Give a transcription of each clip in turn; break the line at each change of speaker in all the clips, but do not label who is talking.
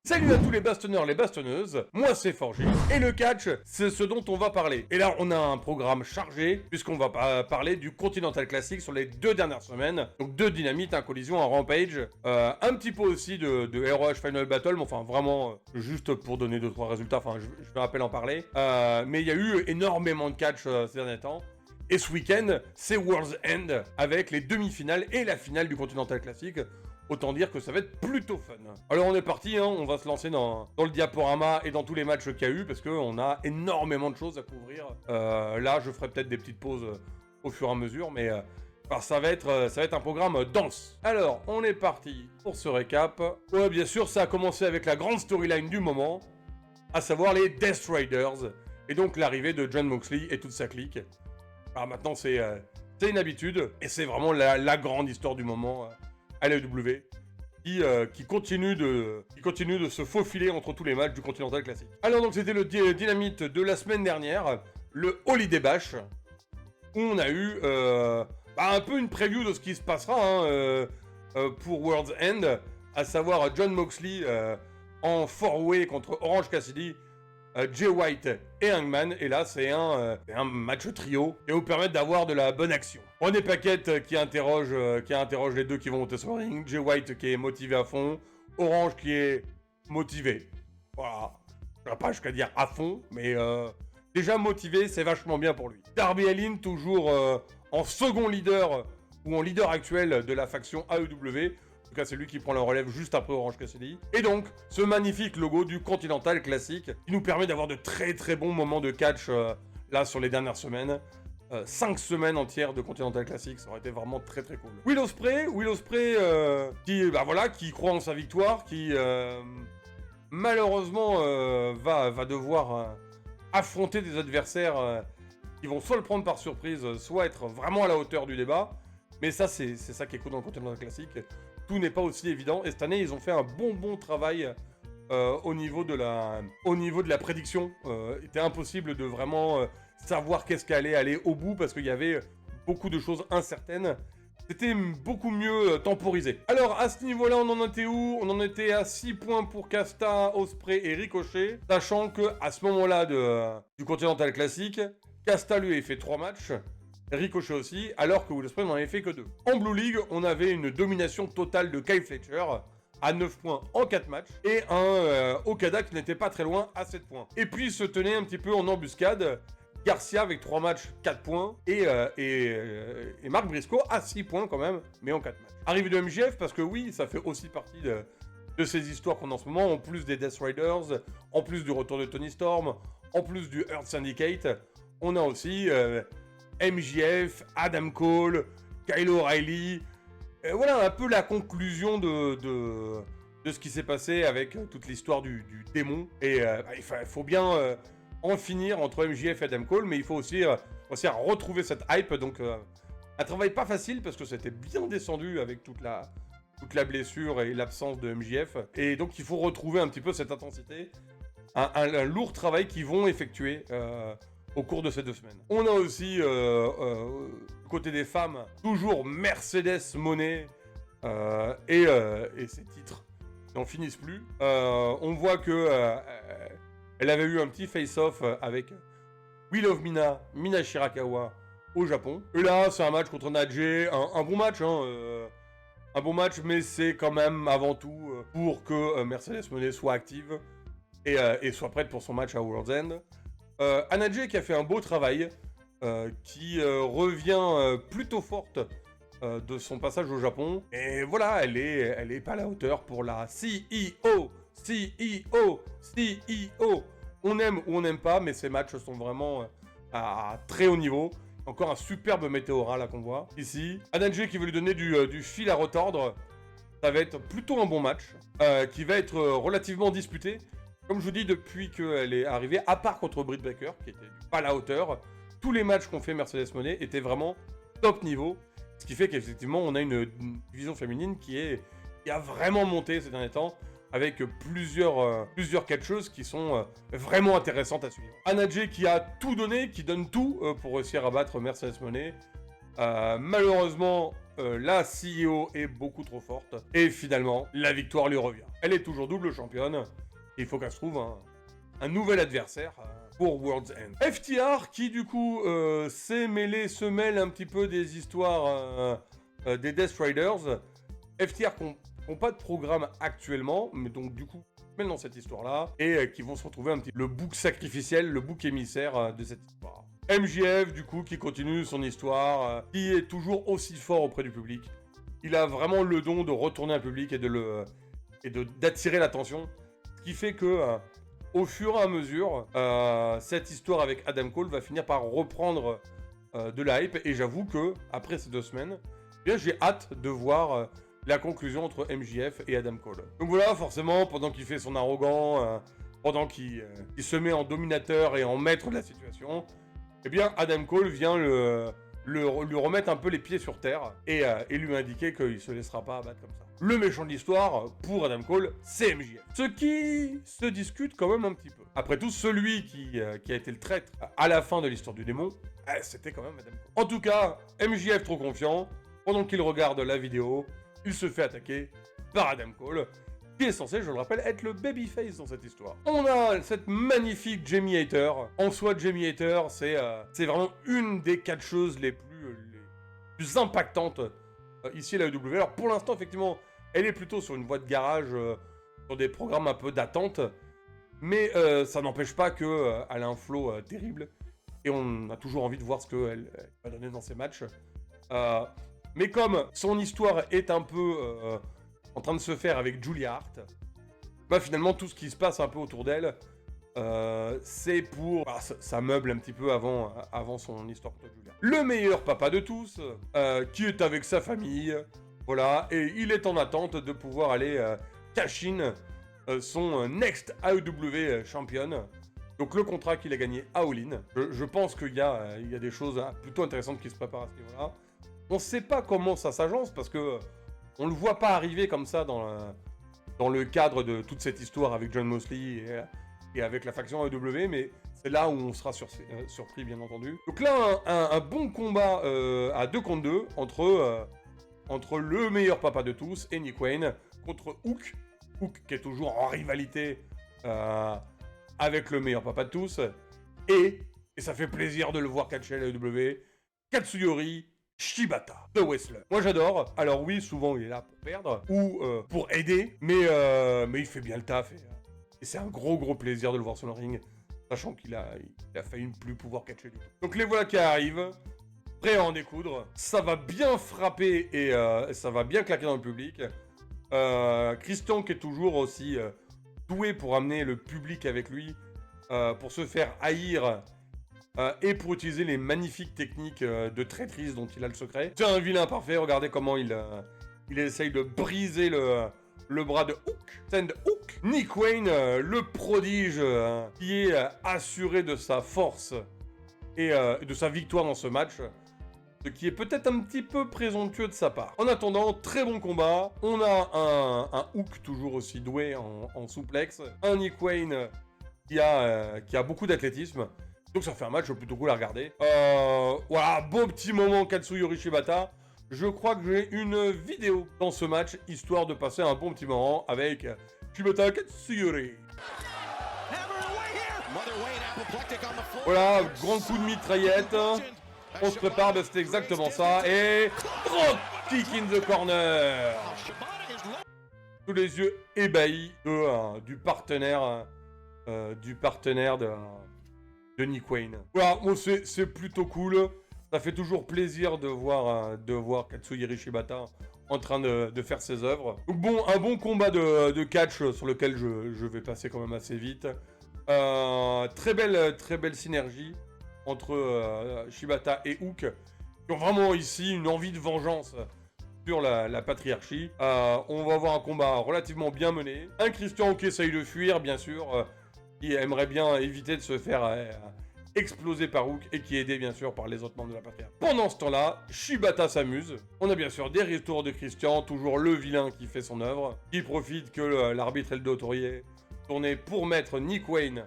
Salut à tous les bastonneurs, les bastonneuses, moi c'est Forgy, et le catch, c'est ce dont on va parler. Et là, on a un programme chargé, puisqu'on va parler du Continental Classic sur les 2 dernières semaines. Donc 2 dynamites, un collision, un rampage, un petit peu aussi de ROH Final Battle, mais enfin vraiment, juste pour donner 2-3 résultats, enfin je vais à peine en parler. Mais il y a eu énormément de catch ces derniers temps. Et ce week-end, c'est World's End, avec les demi-finales et la finale du Continental Classic. Autant dire que ça va être plutôt fun. Alors on est parti, hein, on va se lancer dans le diaporama et dans tous les matchs qu'il y a eu, parce qu'on a énormément de choses à couvrir. Là, je ferai peut-être des petites pauses au fur et à mesure, mais ça va être un programme dense. Alors, on est parti pour ce récap. Ouais, bien sûr, ça a commencé avec la grande storyline du moment, à savoir les Death Riders, et donc l'arrivée de Jon Moxley et toute sa clique. Alors maintenant, c'est une habitude, et c'est vraiment la grande histoire du moment à l'AEW, qui continue de se faufiler entre tous les matchs du Continental Classic. Alors donc c'était le dynamite de la semaine dernière, le Holiday Bash, où on a eu un peu une preview de ce qui se passera pour World's End, à savoir Jon Moxley en 4-way contre Orange Cassidy, Jay White et Hangman, et là c'est un match trio qui va vous permettre d'avoir de la bonne action. René Paquette qui interroge les deux qui vont monter sur le ring, Jay White qui est motivé à fond, Orange qui est motivé. Voilà, je ne vais pas jusqu'à dire à fond, mais déjà motivé, c'est vachement bien pour lui. Darby Allin toujours en second leader, ou en leader actuel de la faction AEW. En tout cas, c'est lui qui prend la relève juste après Orange Cassidy. Et donc, ce magnifique logo du Continental Classic qui nous permet d'avoir de très très bons moments de catch là sur les dernières semaines. 5 semaines entières de Continental Classic, ça aurait été vraiment très très cool. Will Ospreay qui croit en sa victoire, qui malheureusement va devoir affronter des adversaires qui vont soit le prendre par surprise, soit être vraiment à la hauteur du débat. Mais ça, c'est ça qui est cool dans le Continental Classic. Tout n'est pas aussi évident. Et cette année, ils ont fait un bon travail au niveau de la prédiction. Il était impossible de vraiment savoir qu'est-ce qui allait aller au bout parce qu'il y avait beaucoup de choses incertaines. C'était beaucoup mieux temporisé. Alors, à ce niveau-là, on en était où? On en était à 6 points pour Casta, Ospreay et Ricochet. Sachant qu'à ce moment-là du Continental Classic, Casta lui avait fait 3 matchs. Ricochet aussi, alors que Will Ospreay n'en avait fait que 2. En Blue League, on avait une domination totale de Kyle Fletcher à 9 points en 4 matchs, et un Okada qui n'était pas très loin à 7 points. Et puis se tenait un petit peu en embuscade, Garcia avec 3 matchs, 4 points, et Mark Briscoe à 6 points quand même, mais en 4 matchs. Arrivée de MJF, parce que oui, ça fait aussi partie de ces histoires qu'on a en ce moment, en plus des Death Riders, en plus du retour de Tony Storm, en plus du Earth Syndicate, on a aussi MJF, Adam Cole, Kyle O'Reilly. Voilà un peu la conclusion de ce qui s'est passé avec toute l'histoire du démon. Et il faut bien en finir entre MJF et Adam Cole, mais il faut aussi retrouver cette hype. Donc un travail pas facile parce que c'était bien descendu avec toute la blessure et l'absence de MJF. Et donc il faut retrouver un petit peu cette intensité. Un lourd travail qu'ils vont effectuer au cours de ces 2 semaines. On a aussi, du côté des femmes, toujours Mercedes Moné et ses titres n'en finissent plus. On voit que elle avait eu un petit face-off avec We Love Mina Shirakawa au Japon. Et là, c'est un match contre Nadje, un bon match, un bon match, mais c'est quand même avant tout pour que Mercedes Moné soit active et soit prête pour son match à World's End. Anna Jay qui a fait un beau travail, qui revient plutôt forte de son passage au Japon. Et voilà, elle est pas à la hauteur pour la CEO. On aime ou on n'aime pas, mais ces matchs sont vraiment à très haut niveau. Encore un superbe météora là qu'on voit ici. Anna Jay qui veut lui donner du fil à retordre. Ça va être plutôt un bon match, qui va être relativement disputé. Comme je vous dis, depuis qu'elle est arrivée, à part contre Britt Baker, qui était pas à la hauteur, tous les matchs qu'ont fait Mercedes Moné étaient vraiment top niveau. Ce qui fait qu'effectivement, on a une division féminine qui a vraiment monté ces derniers temps, avec plusieurs catcheuses qui sont vraiment intéressantes à suivre. Anna Jay qui a tout donné, qui donne tout pour réussir à battre Mercedes Moné. Malheureusement, la CEO est beaucoup trop forte. Et finalement, la victoire lui revient. Elle est toujours double championne. Et il faut qu'elle se trouve un nouvel adversaire pour World's End. FTR qui du coup se mêle un petit peu des histoires des Death Riders. FTR qui n'ont pas de programme actuellement, mais donc du coup mêlent dans cette histoire-là et qui vont se retrouver un petit le bouc sacrificiel, le bouc émissaire de cette histoire. MJF du coup qui continue son histoire, qui est toujours aussi fort auprès du public. Il a vraiment le don de retourner un public et d'attirer l'attention, ce qui fait que au fur et à mesure, cette histoire avec Adam Cole va finir par reprendre de la hype. Et j'avoue que après ces 2 semaines, eh bien j'ai hâte de voir la conclusion entre MJF et Adam Cole. Donc voilà, forcément, pendant qu'il fait son arrogant, pendant qu'il se met en dominateur et en maître de la situation, eh bien Adam Cole vient lui remettre un peu les pieds sur terre et lui indiquer qu'il se laissera pas abattre comme ça. Le méchant de l'histoire, pour Adam Cole, c'est MJF. Ce qui se discute quand même un petit peu. Après tout, celui qui a été le traître à la fin de l'histoire du démon, c'était quand même Adam Cole. En tout cas, MJF trop confiant, pendant qu'il regarde la vidéo, il se fait attaquer par Adam Cole, qui est censé, je le rappelle, être le babyface dans cette histoire. On a cette magnifique Jamie Hayter. En soi, Jamie Hayter, c'est vraiment une des catcheuses les plus impactantes ici à la WWE. Alors pour l'instant, effectivement, elle est plutôt sur une voie de garage, sur des programmes un peu d'attente, mais ça n'empêche pas qu'elle a un flow terrible, et on a toujours envie de voir ce qu'elle va donner dans ses matchs. Mais comme son histoire est un peu en train de se faire avec Julia Hart, bah finalement tout ce qui se passe un peu autour d'elle, c'est pour... Ah, ça meuble un petit peu avant son histoire contre Julia. Le meilleur papa de tous, qui est avec sa famille, voilà, et il est en attente de pouvoir aller cash in son next AEW champion. Donc le contrat qu'il a gagné à All In. Je pense qu'il y a des choses plutôt intéressantes qui se préparent à ce niveau-là. On ne sait pas comment ça s'agence parce que on le voit pas arriver comme ça dans le cadre de toute cette histoire avec John Moxley et avec la faction AEW, mais c'est là où on sera surpris bien entendu. Donc là un bon combat à 2 contre 2 entre le meilleur papa de tous et Nick Wayne contre Hook qui est toujours en rivalité avec le meilleur papa de tous et ça fait plaisir de le voir catcher à l'AEW, Katsuyori Shibata, The Wrestler. Moi j'adore. Alors oui, souvent il est là pour perdre ou pour aider, mais il fait bien le taf et c'est un gros plaisir de le voir sur le ring, sachant qu'il a failli ne plus pouvoir catcher du tout. Donc les voilà qui arrivent, prêts à en découdre. Ça va bien frapper et ça va bien claquer dans le public. Christian qui est toujours aussi doué pour amener le public avec lui, pour se faire haïr. Et pour utiliser les magnifiques techniques de traîtrise dont il a le secret. C'est un vilain parfait, regardez comment il essaye de briser le bras de Hook. Send Hook. Nick Wayne, le prodige, qui est assuré de sa force et de sa victoire dans ce match. Ce qui est peut-être un petit peu présomptueux de sa part. En attendant, très bon combat. On a un Hook toujours aussi doué en souplex. Un Nick Wayne qui a beaucoup d'athlétisme. Donc ça fait un match plutôt cool à regarder. Voilà, beau petit moment Katsuyori Shibata. Je crois que j'ai une vidéo dans ce match, histoire de passer un bon petit moment avec Shibata Katsuyori. Voilà, grand coup de mitraillette. On se prépare, ben c'était exactement ça. Et drop kick in the corner. Tous les yeux ébahis du partenaire de Nick Wayne. Voilà, bon, c'est plutôt cool. Ça fait toujours plaisir de voir Katsuyori Shibata en train de faire ses œuvres. Donc bon, un bon combat de catch sur lequel je vais passer quand même assez vite. Très belle synergie entre Shibata et Hook, qui ont vraiment ici une envie de vengeance sur la patriarchie. On va avoir un combat relativement bien mené. Un Christian qui essaye de fuir, bien sûr, qui aimerait bien éviter de se faire explosé par Hook et qui est aidé bien sûr par les autres membres de la patriarche. Pendant ce temps-là, Shibata s'amuse. On a bien sûr des retours de Christian, toujours le vilain qui fait son œuvre, qui profite que l'arbitre ait le dos tourné pour mettre Nick Wayne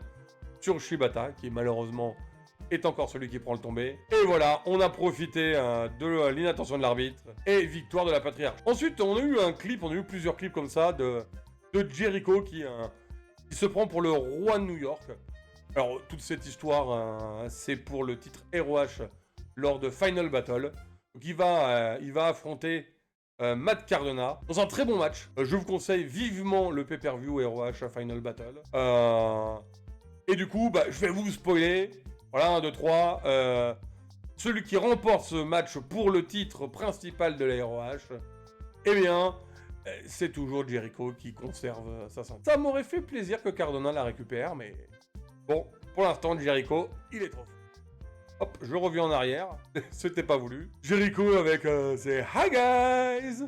sur Shibata, qui malheureusement est encore celui qui prend le tombé. Et voilà, on a profité de l'inattention de l'arbitre et victoire de la Patriarche. Ensuite, on a eu plusieurs clips comme ça de Jericho qui se prend pour le roi de New York. Alors, toute cette histoire, c'est pour le titre ROH lors de Final Battle. Donc, il va affronter Matt Cardona dans un très bon match. Je vous conseille vivement le pay-per-view ROH Final Battle. Et du coup, je vais vous spoiler. Voilà, 1, 2, 3. Celui qui remporte ce match pour le titre principal de la ROH, eh bien, c'est toujours Jericho qui conserve sa ceinture. Ça m'aurait fait plaisir que Cardona la récupère, mais bon, pour l'instant, Jericho, il est trop fort. Hop, je reviens en arrière. C'était pas voulu. Jericho avec ses Hi guys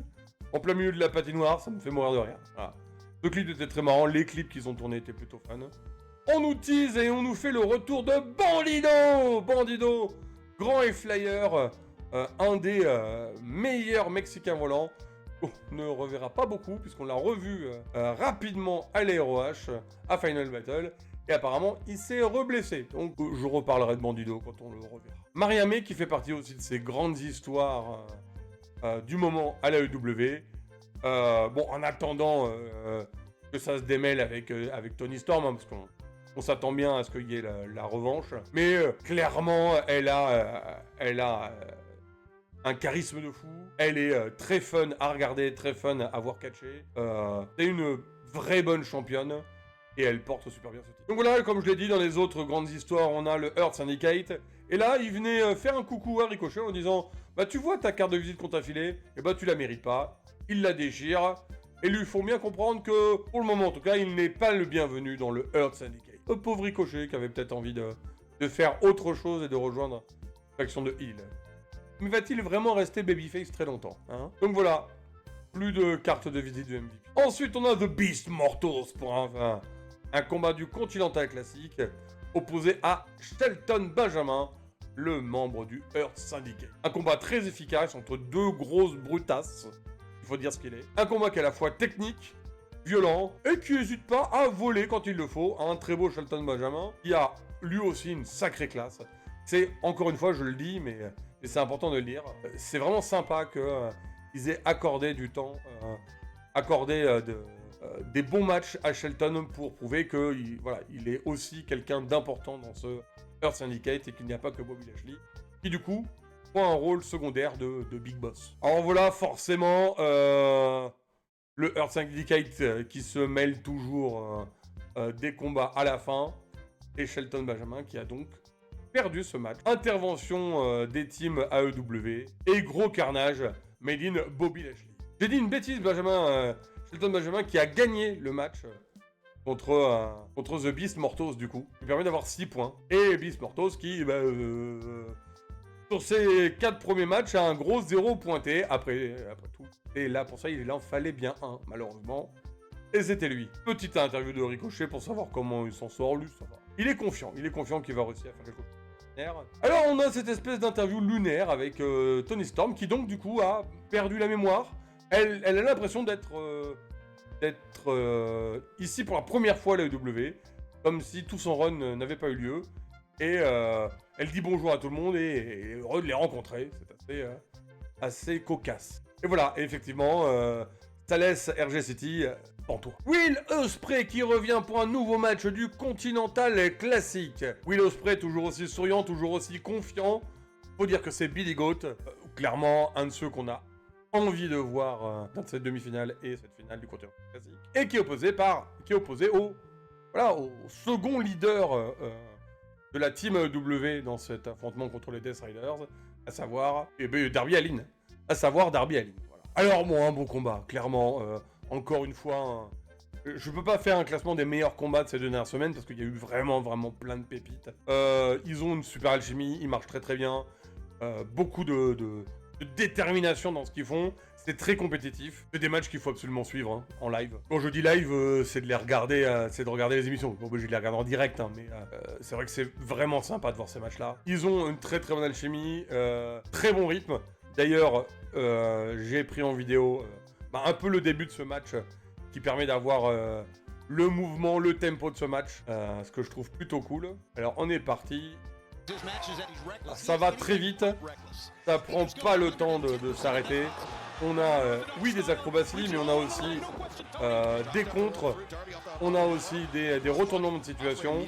en plein milieu de la patinoire, ça me fait mourir de rire. Voilà. Le clip était très marrant, les clips qu'ils ont tournés étaient plutôt fun. On nous tease et on nous fait le retour de Bandido. Bandido, grand et flyer, un des meilleurs Mexicains volants. On ne reverra pas beaucoup puisqu'on l'a revu rapidement à l'ROH, à Final Battle. Et apparemment, il s'est reblessé. Donc, je reparlerai de Bandido quand on le reverra. Mariamé, qui fait partie aussi de ces grandes histoires du moment à la EW. Bon, en attendant que ça se démêle avec Toni Storm, hein, parce qu'on s'attend bien à ce qu'il y ait la revanche. Mais clairement, elle a un charisme de fou. Elle est très fun à regarder, très fun à voir catcher. C'est une vraie bonne championne. Et elle porte super bien ce titre. Donc voilà, comme je l'ai dit, dans les autres grandes histoires, on a le Earth Syndicate. Et là, il venait faire un coucou à Ricochet en disant « Bah tu vois ta carte de visite qu'on t'a filée, et bah tu la mérites pas. » Il la déchire. Et lui font bien comprendre que, pour le moment en tout cas, il n'est pas le bienvenu dans le Earth Syndicate. Le pauvre Ricochet qui avait peut-être envie de faire autre chose et de rejoindre la faction de Heel. Mais va-t-il vraiment rester babyface très longtemps, hein? Donc voilà, plus de carte de visite du MVP. Ensuite, on a The Beast Mortals pour un combat du Continental Classique opposé à Shelton Benjamin, le membre du Earth Syndicate. Un combat très efficace entre deux grosses brutasses, il faut dire ce qu'il est. Un combat qui est à la fois technique, violent, et qui n'hésite pas à voler quand il le faut. Un très beau Shelton Benjamin, qui a lui aussi une sacrée classe. C'est, encore une fois, je le dis, mais c'est important de le dire, c'est vraiment sympa qu'ils aient accordé du temps, des bons matchs à Shelton pour prouver qu'il est aussi quelqu'un d'important dans ce Earth Syndicate et qu'il n'y a pas que Bobby Lashley, qui du coup prend un rôle secondaire de Big Boss. Alors voilà, forcément, le Earth Syndicate qui se mêle toujours des combats à la fin, et Shelton Benjamin qui a donc perdu ce match. Intervention des teams AEW, et gros carnage made in Bobby Lashley. J'ai dit une bêtise, Shelton Benjamin qui a gagné le match contre The Beast Mortos du coup. Il permet d'avoir 6 points. Et Beast Mortos qui, sur ses 4 premiers matchs, a un gros 0 pointé après tout. Et là, pour ça, il en fallait bien un, malheureusement. Et c'était lui. Petite interview de Ricochet pour savoir comment il s'en sort, lui, ça va. Il est confiant qu'il va réussir à faire quelque chose. Alors, on a cette espèce d'interview lunaire avec Toni Storm qui donc, du coup, a perdu la mémoire. Elle a l'impression d'être ici pour la première fois à l'AEW, comme si tout son run n'avait pas eu lieu. Et elle dit bonjour à tout le monde et est heureux de les rencontrer. C'est assez cocasse. Et voilà, et effectivement, ça laisse RG City en tour. Will Ospreay qui revient pour un nouveau match du Continental Classique. Will Ospreay toujours aussi souriant, toujours aussi confiant. Faut dire que c'est Billy Goat, clairement un de ceux qu'on a envie de voir dans cette demi-finale et cette finale du Continental Classique. Et qui est opposé au second leader de la team W dans cet affrontement contre les Death Riders, à savoir Darby Allin. Voilà. Alors bon, un bon combat, clairement. Encore une fois, je peux pas faire un classement des meilleurs combats de ces 2 dernières semaines parce qu'il y a eu vraiment plein de pépites. Ils ont une super alchimie, ils marchent très bien. Beaucoup de détermination dans ce qu'ils font. C'est très compétitif. C'est des matchs qu'il faut absolument suivre en live. Quand je dis live, c'est de les regarder, c'est de regarder les émissions. Bon, obligé de les regarder en direct, mais c'est vrai que c'est vraiment sympa de voir ces matchs-là. Ils ont une très bonne alchimie, très bon rythme. D'ailleurs, j'ai pris en vidéo un peu le début de ce match qui permet d'avoir le mouvement, le tempo de ce match, ce que je trouve plutôt cool. Alors on est parti. Ça va très vite, ça prend pas le temps de s'arrêter. On a, oui, des acrobaties, mais on a aussi des contres. On a aussi des retournements de situation.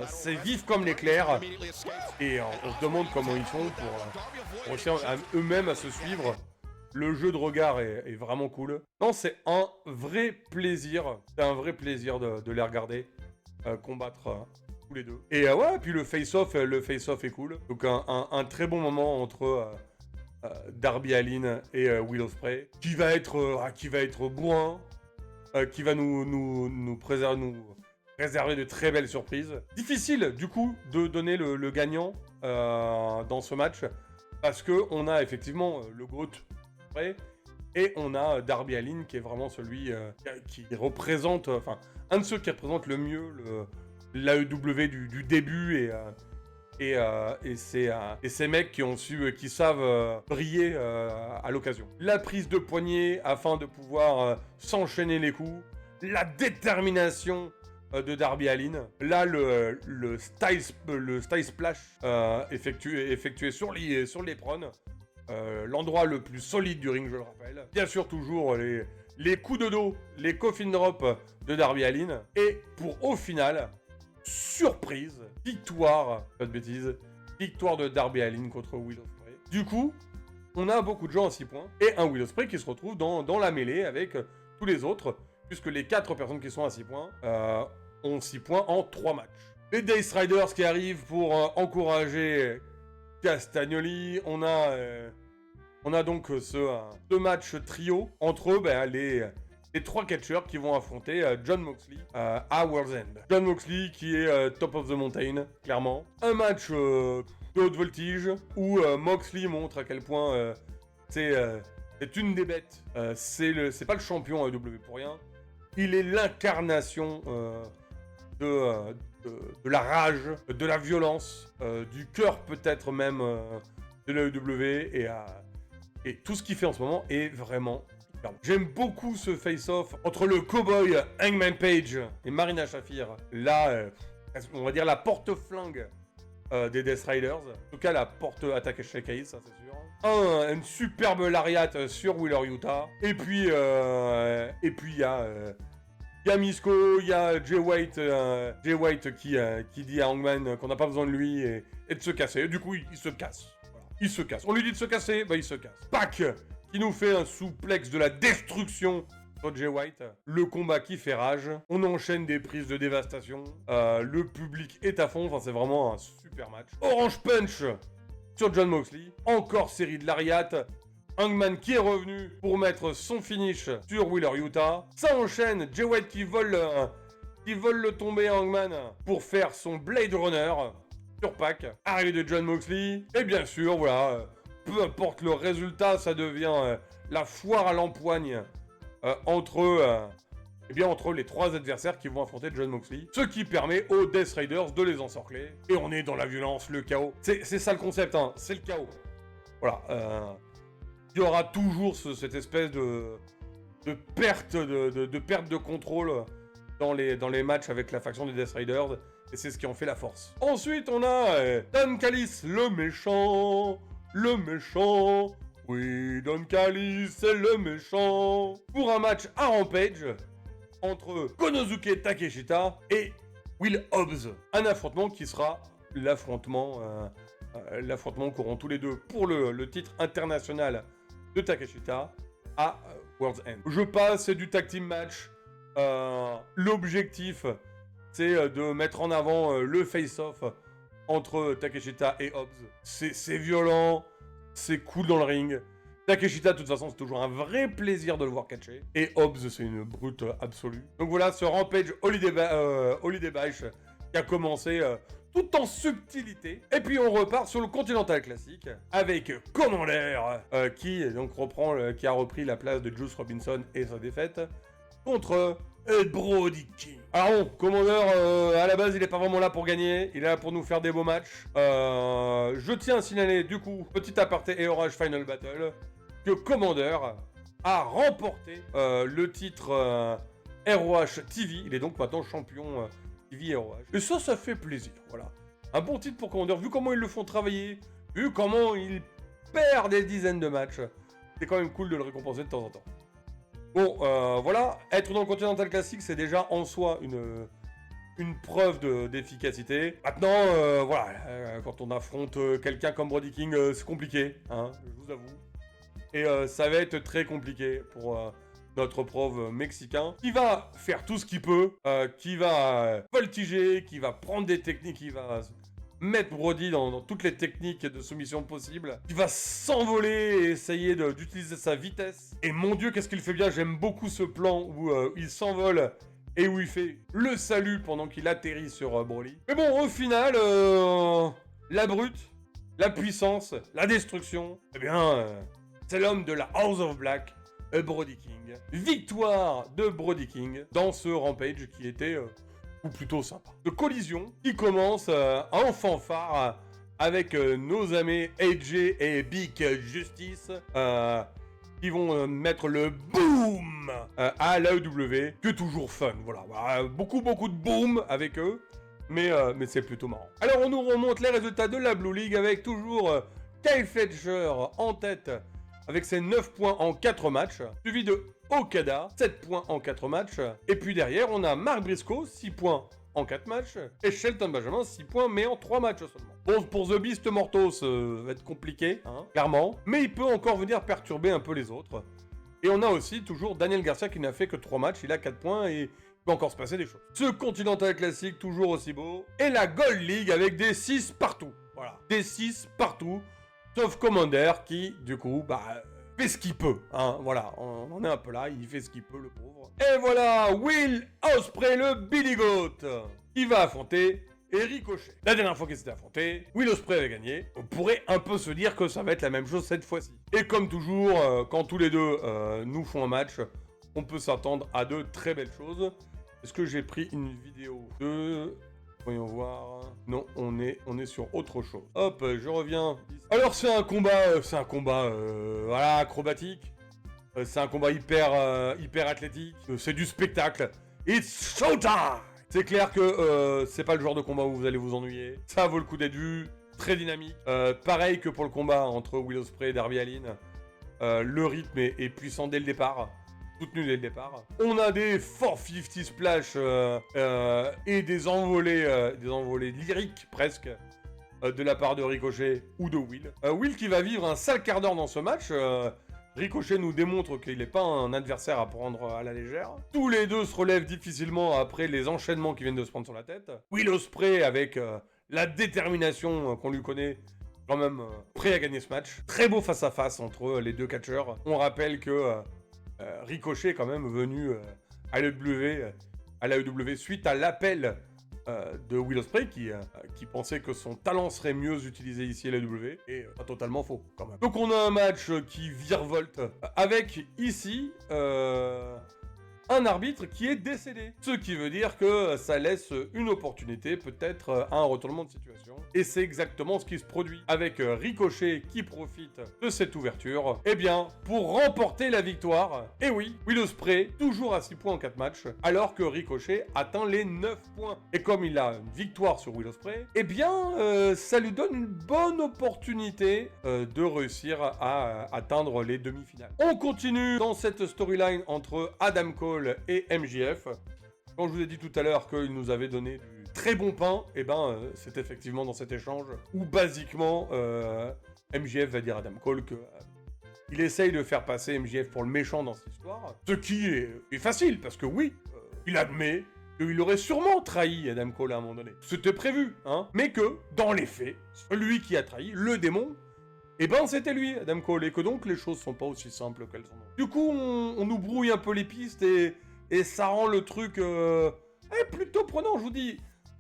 C'est vif comme l'éclair. Et on se demande comment ils font pour réussir eux-mêmes à se suivre. Le jeu de regard est vraiment cool. Non, c'est un vrai plaisir. C'est un vrai plaisir de les regarder combattre tous les deux. Et ouais, puis le face-off est cool. Donc un très bon moment entre Darby Allin et Will Ospreay, qui va être bourrin, qui va nous réserver de très belles surprises. Difficile, du coup, de donner le gagnant dans ce match, parce qu'on a effectivement le GOAT, et on a Darby Allin, qui est vraiment celui qui représente, enfin, un de ceux qui représente le mieux l'AEW du début, et ces mecs qui savent briller à l'occasion. La prise de poignet afin de pouvoir s'enchaîner les coups, la détermination de Darby Allin. Là, le style splash effectué sur les prônes. L'endroit le plus solide du ring, je le rappelle. Bien sûr, toujours les coups de dos, les coffin drops de Darby Allin. Et pour, au final, surprise, victoire, pas de bêtises, victoire de Darby Allin contre Will Ospreay. Du coup, on a beaucoup de gens à 6 points, et un Will Ospreay qui se retrouve dans la mêlée avec tous les autres, puisque les 4 personnes qui sont à 6 points ont 6 points en 3 matchs. Les Dice Riders qui arrivent pour encourager Castagnoli. On a donc ce match trio entre eux, les 3 catcheurs qui vont affronter Jon Moxley à World's End. Jon Moxley qui est top of the mountain, clairement. Un match de haute voltige où Moxley montre à quel point c'est une des bêtes. C'est pas le champion AEW pour rien. Il est l'incarnation de la rage, de la violence, du cœur peut-être même de l'AEW, et tout ce qu'il fait en ce moment est vraiment hyper bon. J'aime beaucoup ce face-off entre le cowboy Hangman Page et Marina Shafir. Là, on va dire la porte-flingue des Death Riders. En tout cas, la porte-attaque Shake, ça c'est sûr. Une superbe lariat sur Wheeler Yuta. Et puis il y a Misko, il y a Jay White qui dit à Hangman qu'on n'a pas besoin de lui et de se casser. Du coup, il se casse. Voilà. Il se casse. On lui dit de se casser, il se casse. Pac qui nous fait un souplex de la destruction sur Jay White. Le combat qui fait rage. On enchaîne des prises de dévastation. Le public est à fond. Enfin, c'est vraiment un super match. Orange Punch sur Jon Moxley. Encore série de lariat. Hangman qui est revenu pour mettre son finish sur Wheeler Yuta. Ça enchaîne, Jay White qui vole le tomber à Hangman pour faire son Blade Runner sur Pac. Arrivée de Jon Moxley. Et bien sûr, voilà, peu importe le résultat, ça devient la foire à l'empoigne entre les 3 adversaires qui vont affronter Jon Moxley. Ce qui permet aux Death Raiders de les encercler. Et on est dans la violence, le chaos. C'est ça le concept, hein, c'est le chaos. Voilà, il y aura toujours cette espèce de perte de contrôle dans les matchs avec la faction des Death Riders, et c'est ce qui en fait la force. Ensuite, on a Don Callis, le méchant, oui, Don Callis, c'est le méchant, pour un match à Rampage entre Konosuke Takeshita et Will Hobbs. Un affrontement qui sera l'affrontement qu'auront tous les deux pour le titre international de Takeshita à World's End. Je passe, c'est du tag team match. L'objectif, c'est de mettre en avant le face-off entre Takeshita et Hobbs. C'est violent, c'est cool dans le ring. Takeshita, de toute façon, c'est toujours un vrai plaisir de le voir catcher. Et Hobbs, c'est une brute absolue. Donc voilà, ce Rampage Holiday Bash qui a commencé tout en subtilité. Et puis on repart sur le Continental Classic avec Commander qui a repris la place de Juice Robinson et sa défaite contre Brody King. Alors bon, Commander, à la base, il n'est pas vraiment là pour gagner. Il est là pour nous faire des beaux matchs. Je tiens à signaler, du coup, petit aparté et Orage Final Battle, que Commander a remporté le titre ROH TV. Il est donc maintenant champion TV ROH. Et ça fait plaisir, voilà. Un bon titre pour Commander, vu comment ils le font travailler, vu comment ils perdent des dizaines de matchs, c'est quand même cool de le récompenser de temps en temps. Bon, voilà, être dans le Continental Classic, c'est déjà en soi une preuve d'efficacité. Maintenant, voilà, quand on affronte quelqu'un comme Brody King, c'est compliqué, hein, je vous avoue. Et ça va être très compliqué pour notre prof mexicain, qui va faire tout ce qu'il peut, qui va voltiger, qui va prendre des techniques, qui va mettre Brody dans toutes les techniques de soumission possibles, qui va s'envoler et essayer d'utiliser sa vitesse. Et mon Dieu, qu'est-ce qu'il fait bien, j'aime beaucoup ce plan où il s'envole et où il fait le salut pendant qu'il atterrit sur Broly. Mais bon, au final, la brute, la puissance, la destruction, eh bien, c'est l'homme de la House of Black, Brody King. Victoire de Brody King dans ce Rampage qui était, ou plutôt sympa. De collision qui commence en fanfare avec nos amis AJ et Big Justice qui vont mettre le boom à l'AEW, que toujours fun, voilà. Beaucoup de boom avec eux, mais c'est plutôt marrant. Alors on nous remonte les résultats de la Blue League avec toujours Kyle Fletcher en tête avec ses 9 points en 4 matchs, suivi de Okada, 7 points en 4 matchs, et puis derrière on a Mark Briscoe, 6 points en 4 matchs, et Shelton Benjamin, 6 points, mais en 3 matchs seulement. Bon, pour The Beast Mortos, va être compliqué, hein, clairement, mais il peut encore venir perturber un peu les autres. Et on a aussi toujours Daniel Garcia qui n'a fait que 3 matchs, il a 4 points, et il peut encore se passer des choses. Ce Continental Classic, toujours aussi beau, et la Gold League avec des 6 partout, voilà, des 6 partout, sauf Commander qui, du coup, fait ce qu'il peut, hein, voilà, on en est un peu là, il fait ce qu'il peut, le pauvre. Et voilà, Will Ospreay, le Billy Goat, il va affronter Ricochet. La dernière fois qu'ils s'étaient affrontés, Will Ospreay avait gagné. On pourrait un peu se dire que ça va être la même chose cette fois-ci. Et comme toujours, quand tous les deux nous font un match, on peut s'attendre à de très belles choses. Est-ce que j'ai pris une vidéo de... Voyons voir. Non, on est sur autre chose. Hop, je reviens. Alors c'est un combat, voilà, acrobatique. C'est un combat hyper athlétique. C'est du spectacle. It's showtime. C'est clair que c'est pas le genre de combat où vous allez vous ennuyer. Ça vaut le coup d'être vu. Très dynamique. Pareil que pour le combat entre Will Ospreay et Darby Allin. Le rythme est puissant dès le départ. Soutenu dès le départ. On a des 450 splash et des envolées lyriques presque de la part de Ricochet ou de Will. Will qui va vivre un sale quart d'heure dans ce match. Ricochet nous démontre qu'il n'est pas un adversaire à prendre à la légère. Tous les deux se relèvent difficilement après les enchaînements qui viennent de se prendre sur la tête. Will Ospreay avec la détermination qu'on lui connaît, quand même prêt à gagner ce match. Très beau face-à-face entre les deux catcheurs. On rappelle que Ricochet est quand même venu à l'AEW suite à l'appel de Will Ospreay qui pensait que son talent serait mieux utilisé ici à l'AEW, et pas totalement faux quand même. Donc on a un match qui virevolte avec ici un arbitre qui est décédé. Ce qui veut dire que ça laisse une opportunité, peut-être à un retournement de situation. Et c'est exactement ce qui se produit avec Ricochet qui profite de cette ouverture, eh bien, pour remporter la victoire. Et oui, Will Ospreay, toujours à 6 points en 4 matchs, alors que Ricochet atteint les 9 points. Et comme il a une victoire sur Will Ospreay, eh bien, ça lui donne une bonne opportunité de réussir à atteindre les demi-finales. On continue dans cette storyline entre Adam Cole et MJF. Quand je vous ai dit tout à l'heure qu'il nous avait donné du très bon pain, et c'est effectivement dans cet échange où basiquement MJF va dire à Adam Cole que il essaye de faire passer MJF pour le méchant dans cette histoire, ce qui est facile parce que oui, il admet qu'il aurait sûrement trahi Adam Cole à un moment donné. C'était prévu, hein, mais que dans les faits, celui qui a trahi, le démon, c'était lui, Adam Cole, et que donc les choses sont pas aussi simples qu'elles sont. Du coup, on nous brouille un peu les pistes et ça rend le truc plutôt prenant. Je vous dis,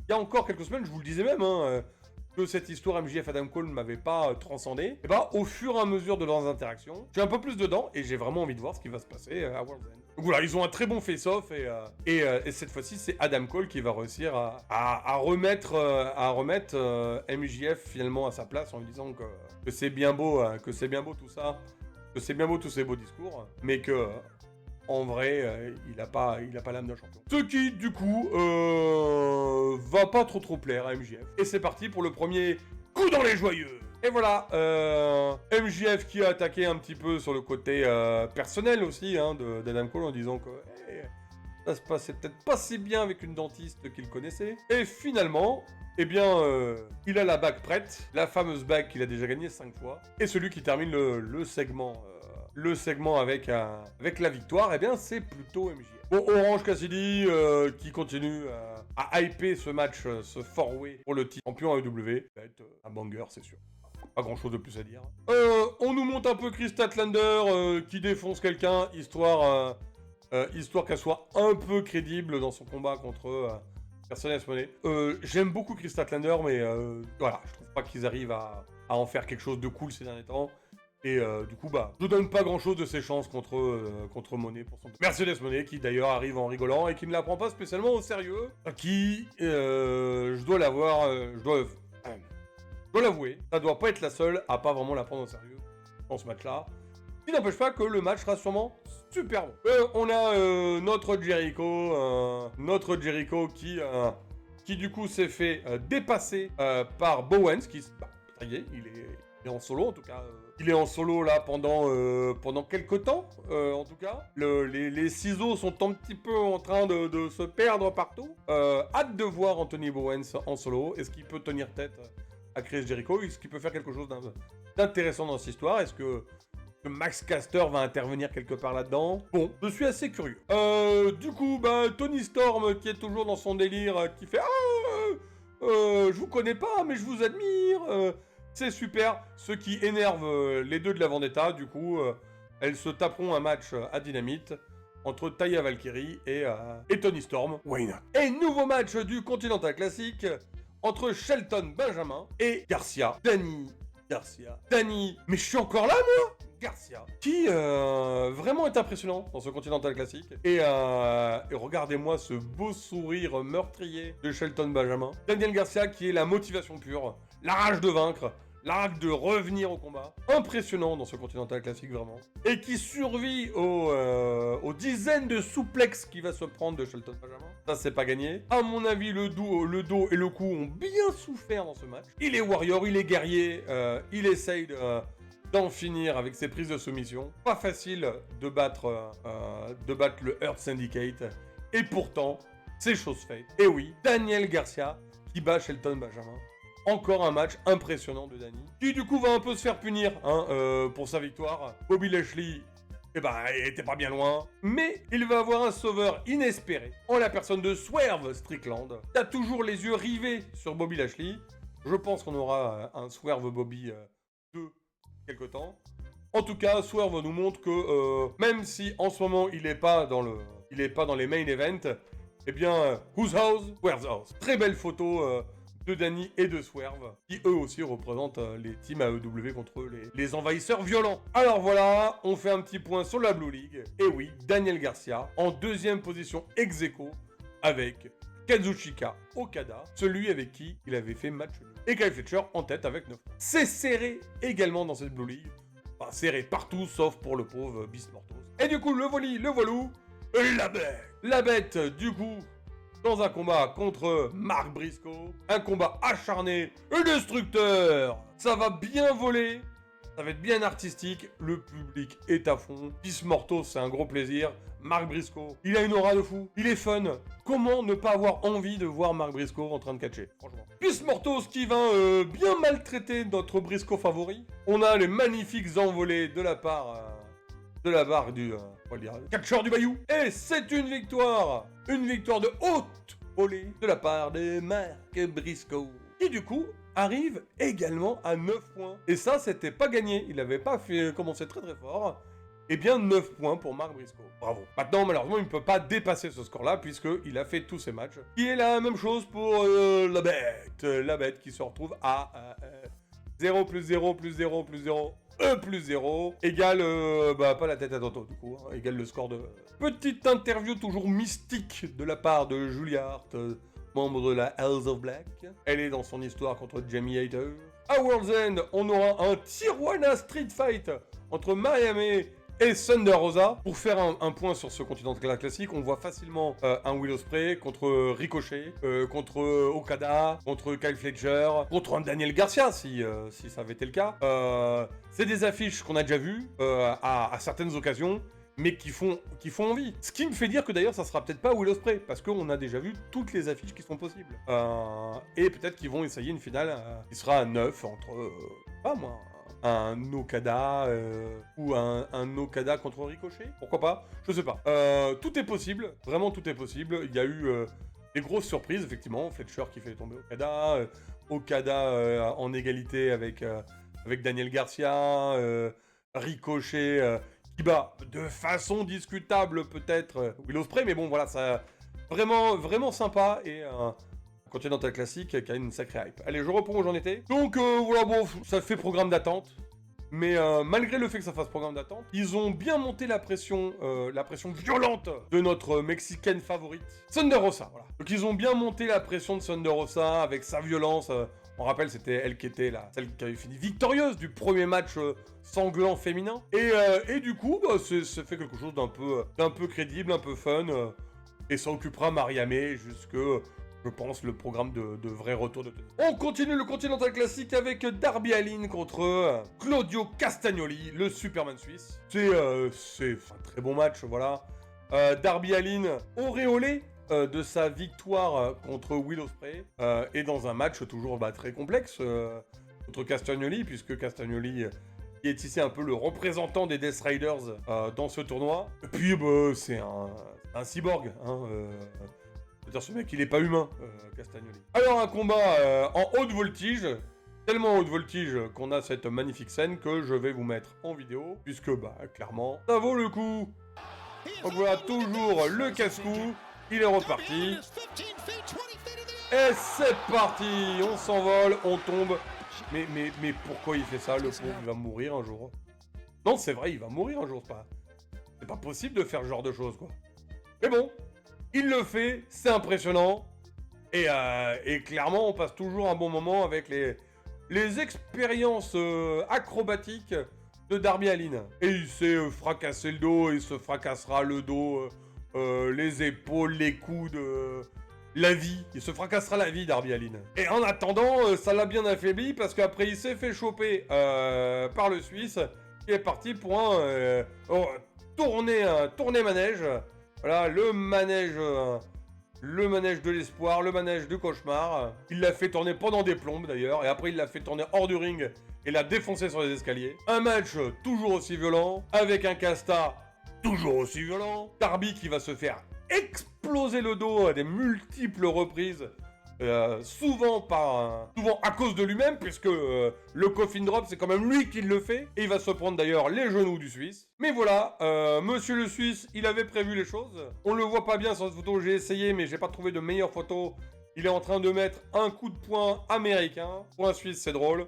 il y a encore quelques semaines, je vous le disais même, que cette histoire MJF Adam Cole ne m'avait pas transcendé. Et au fur et à mesure de leurs interactions, j'ai un peu plus dedans et j'ai vraiment envie de voir ce qui va se passer à World's End. Donc voilà, ils ont un très bon face-off et cette fois-ci, c'est Adam Cole qui va réussir à remettre MJF finalement à sa place en lui disant que c'est bien beau, tout ça, que c'est bien beau tous ces beaux discours, mais que en vrai, il a pas l'âme d'un champion. Ce qui, du coup, va pas trop plaire à MJF. Et c'est parti pour le premier coup dans les joyeux. Et voilà, MJF qui a attaqué un petit peu sur le côté personnel aussi hein, d'Adam Cole en disant que ça se passait peut-être pas si bien avec une dentiste qu'il connaissait. Et finalement, eh bien, il a la bague prête, la fameuse bague qu'il a déjà gagnée 5 fois. Et celui qui termine le segment avec la victoire, eh bien, c'est plutôt MJF. Bon, Orange Cassidy qui continue à hyper ce match, ce four-way pour le titre champion AEW. Ça va être un banger, c'est sûr. Pas grand chose de plus à dire. On nous monte un peu Chris Statlander qui défonce quelqu'un, histoire qu'elle soit un peu crédible dans son combat contre Personne Money. J'aime beaucoup Chris Statlander, mais voilà, je trouve pas qu'ils arrivent à en faire quelque chose de cool ces derniers temps. Et du coup, bah, je donne pas grand chose de ses chances contre Monet pour son Mercedes Monet, qui d'ailleurs arrive en rigolant et qui ne la prend pas spécialement au sérieux. Qui, je dois l'avouer, ça doit pas être la seule à pas vraiment la prendre au sérieux dans ce match-là. Ce qui n'empêche pas que le match sera sûrement super bon. On a notre Jericho qui du coup s'est fait dépasser par Bowens, qui, bah, ça y est, il est en solo en tout cas. Il est en solo là pendant quelques temps, en tout cas. Les ciseaux sont un petit peu en train de se perdre partout. Hâte de voir Anthony Bowens en solo. Est-ce qu'il peut tenir tête à Chris Jericho? Est-ce qu'il peut faire quelque chose d'intéressant dans cette histoire? Est-ce que Max Caster va intervenir quelque part là-dedans? Bon, je suis assez curieux. Du coup, bah, Tony Storm qui est toujours dans son délire, qui fait « je vous connais pas, mais je vous admire c'est super !» Ce qui énerve les deux de la Vendetta. Du coup, elles se taperont un match à Dynamite entre Taya Valkyrie et Tony Storm. Why not? Et nouveau match du Continental Classic entre Shelton Benjamin et Garcia. Danny Garcia. Danny, mais je suis encore là, moi Garcia, qui vraiment est impressionnant dans ce Continental Classic. Et regardez-moi ce beau sourire meurtrier de Shelton Benjamin. Daniel Garcia qui est la motivation pure, la rage de vaincre, la rage de revenir au combat. Impressionnant dans ce Continental Classic, vraiment. Et qui survit aux dizaines de souplexes qu'il va se prendre de Shelton Benjamin. Ça, c'est pas gagné. À mon avis, le dos et le cou ont bien souffert dans ce match. Il est warrior, il est guerrier, il essaye d'en finir avec ses prises de soumission. Pas facile de battre le Earth Syndicate. Et pourtant, c'est chose faite. Et oui, Daniel Garcia qui bat Shelton Benjamin. Encore un match impressionnant de Danny, qui du coup va un peu se faire punir pour sa victoire. Bobby Lashley, eh ben, il était pas bien loin. Mais il va avoir un sauveur inespéré, en la personne de Swerve Strickland. T'as toujours les yeux rivés sur Bobby Lashley. Je pense qu'on aura un Swerve Bobby 2 quelque temps. En tout cas, Swerve nous montre que même si en ce moment il est pas dans les main events, eh bien, whose house? Where's house? Très belle photo de Danny et de Swerve, qui eux aussi représentent les teams AEW contre les envahisseurs violents. Alors voilà, on fait un petit point sur la Blue League. Et oui, Daniel Garcia en deuxième position ex aequo avec Kazuchika Okada, celui avec qui il avait fait match nul. Et Kyle Fletcher en tête avec 9 points. C'est serré également dans cette Blue League. Enfin, serré partout, sauf pour le pauvre Beast Mortos. Et du coup, le voilou, la bête, du coup, dans un combat contre Mark Briscoe. Un combat acharné et destructeur. Ça va bien voler. Ça va être bien artistique. Le public est à fond. Beast Mortos, c'est un gros plaisir. Mark Briscoe, il a une aura de fou. Il est fun. Comment ne pas avoir envie de voir Mark Briscoe en train de catcher, franchement. Beast Mortos qui va bien maltraiter notre Briscoe favori. On a les magnifiques envolées de la part du catcheur du Bayou. Et c'est une victoire de haute volée de la part de Mark Briscoe, qui du coup arrive également à 9 points. Et ça, c'était pas gagné. Il n'avait pas commencé très fort. Eh bien, 9 points pour Mark Briscoe. Bravo. Maintenant, malheureusement, il ne peut pas dépasser ce score-là, puisqu'il a fait tous ses matchs. Qui est la même chose pour la bête. La bête qui se retrouve à 0 plus 0 plus 0 plus 0. Plus 0 égale, pas la tête à Toto, du coup, hein, égale le score de... Petite interview toujours mystique de la part de Julia Hart, membre de la House of Black. Elle est dans son histoire contre Jamie Hayter. À World's End, on aura un Tijuana Street Fight entre Miami et Thunder Rosa. Pour faire un point sur ce Continental Classic, on voit facilement un Will Ospreay contre Ricochet, contre Okada, contre Kyle Fletcher, contre un Daniel Garcia, si ça avait été le cas. C'est des affiches qu'on a déjà vues à certaines occasions, mais qui font envie. Ce qui me fait dire que d'ailleurs, ça sera peut-être pas Will Ospreay, parce qu'on a déjà vu toutes les affiches qui sont possibles. Et peut-être qu'ils vont essayer une finale qui sera à 9 entre, pas moi, un Okada ou un Okada contre Ricochet. Pourquoi pas? Je sais pas. Tout est possible, vraiment tout est possible. Il y a eu des grosses surprises, effectivement. Fletcher qui fait tomber Okada, Okada en égalité avec Daniel Garcia, Ricochet qui bat de façon discutable peut-être Will Ospreay, mais bon voilà, ça vraiment, vraiment sympa et Continental Classic qui a une sacrée hype. Allez, je reprends où j'en étais. Donc voilà, bon, ça fait programme d'attente. Mais malgré le fait que ça fasse programme d'attente, ils ont bien monté la pression violente de notre Mexicaine favorite, Thunder Rosa. Voilà. Donc ils ont bien monté la pression de Thunder Rosa avec sa violence. On rappelle, c'était elle qui était celle qui avait fini victorieuse du premier match sanglant féminin. Et du coup, bah, ça fait quelque chose d'un peu crédible, un peu fun. Et ça occupera Mariamé jusque... je pense, le programme de vrai retour de tennis. On continue le Continental Classic avec Darby Allin contre Claudio Castagnoli, le Superman suisse. C'est un très bon match, voilà. Darby Allin auréolé de sa victoire contre Will Ospreay et dans un match toujours très complexe contre Castagnoli, puisque Castagnoli qui est ici un peu le représentant des Death Riders dans ce tournoi. Et puis c'est un cyborg, hein, c'est-à-dire ce mec, il est pas humain, Castagnoli. Alors un combat en haute voltige, tellement haute voltige qu'on a cette magnifique scène que je vais vous mettre en vidéo, puisque clairement, ça vaut le coup. Donc voilà, toujours le casse-cou, il est reparti. Et c'est parti, on s'envole, on tombe. Mais pourquoi il fait ça, le pauvre? Il va mourir un jour. Non, c'est vrai, il va mourir un jour, c'est pas possible de faire ce genre de choses, quoi. Mais bon, il le fait, c'est impressionnant. Et clairement, on passe toujours un bon moment avec les expériences acrobatiques de Darby Allin. Et il s'est fracassé le dos, il se fracassera le dos, les épaules, les coudes, la vie. Il se fracassera la vie, Darby Allin. Et en attendant, ça l'a bien affaibli parce qu'après, il s'est fait choper par le Suisse qui est parti pour un tourner manège. Voilà, le manège de l'espoir, le manège du cauchemar. Il l'a fait tourner pendant des plombes d'ailleurs, et après il l'a fait tourner hors du ring et l'a défoncé sur les escaliers. Un match toujours aussi violent, avec un casta toujours aussi violent. Darby qui va se faire exploser le dos à des multiples reprises. Souvent à cause de lui-même, puisque le coffin drop, c'est quand même lui qui le fait. Et il va se prendre d'ailleurs les genoux du Suisse. Mais voilà, monsieur le Suisse, il avait prévu les choses. On le voit pas bien sur cette photo, j'ai essayé, mais j'ai pas trouvé de meilleure photo. Il est en train de mettre un coup de poing américain. Pour un Suisse, c'est drôle.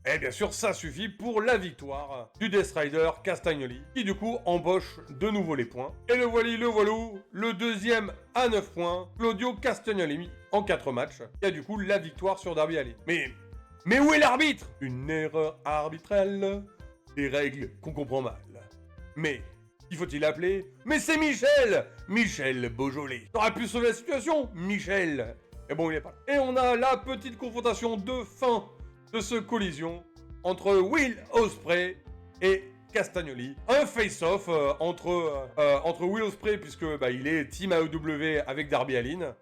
Et bien sûr, ça suffit pour la victoire du Death Rider Castagnoli, qui du coup embauche de nouveau les points. Et le voilou, le deuxième à 9 points, Claudio Castagnoli en 4 matchs, qui a du coup la victoire sur Darby Allin. Mais où est l'arbitre? Une erreur arbitrale, des règles qu'on comprend mal. Mais qui faut-il appeler? Mais c'est Michel Beaujolais. T'aurais pu sauver la situation, Michel. Et bon, il est pas là. Et on a la petite confrontation de fin de ce collision entre Will Ospreay et Castagnoli. Un face-off entre Will Ospreay, puisque il est Team AEW avec Darby Allin,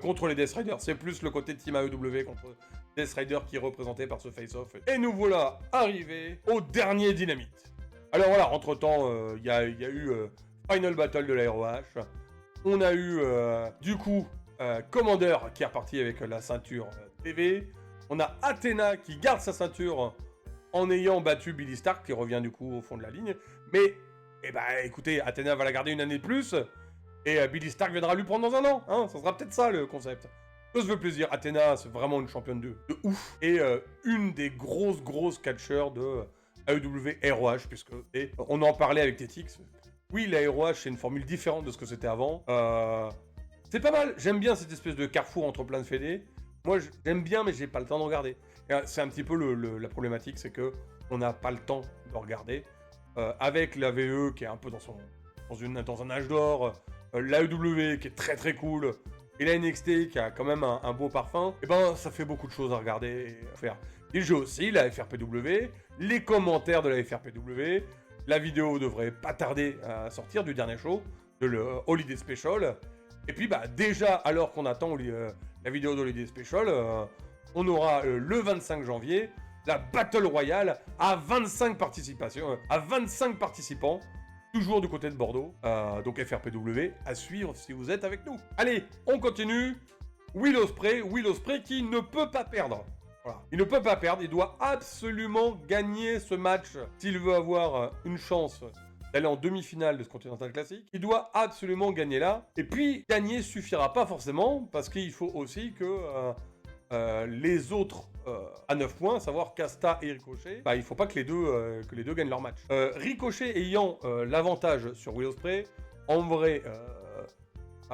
contre les Death Riders. C'est plus le côté Team AEW contre Death Riders qui est représenté par ce face-off. Et nous voilà arrivés au dernier Dynamite. Alors voilà, entre-temps, il y a eu Final Battle de la ROH. On a eu, du coup, Commander qui est reparti avec la ceinture TV. On a Athena qui garde sa ceinture en ayant battu Billy Stark, qui revient du coup au fond de la ligne. Mais, écoutez, Athena va la garder une année de plus, et Billy Stark viendra lui prendre dans un an. Hein, ça sera peut-être ça le concept. Ça se veut plaisir. Athena, c'est vraiment une championne de ouf. Et une des grosses catcheurs de AEW ROH, puisque on en parlait avec Tetix. Oui, la ROH, c'est une formule différente de ce que c'était avant. C'est pas mal. J'aime bien cette espèce de carrefour entre plein de fédés. Moi, j'aime bien, mais j'ai pas le temps de regarder. C'est un petit peu la problématique, c'est que on n'a pas le temps de regarder. avec la VE qui est un peu dans un âge d'or, l'AEW qui est très très cool, et la NXT qui a quand même un beau parfum, et ben ça fait beaucoup de choses à regarder et à faire. Il joue aussi la FRPW, les commentaires de la FRPW, la vidéo devrait pas tarder à sortir du dernier show, de le Holiday Special, et puis bah déjà alors qu'on attend la vidéo de Holiday Special, on aura le 25 janvier la Battle Royale à 25 participants, toujours du côté de Bordeaux, donc FRPW, à suivre si vous êtes avec nous. Allez, on continue. Will Ospreay qui ne peut pas perdre. Voilà. Il ne peut pas perdre, il doit absolument gagner ce match s'il veut avoir une chance d'aller en demi-finale de ce Continental Classic. Il doit absolument gagner là. Et puis, gagner suffira pas forcément, parce qu'il faut aussi que les autres à 9 points, à savoir Casta et Ricochet, bah, il faut pas que les deux gagnent leur match. Ricochet ayant l'avantage sur Will Ospreay, en vrai,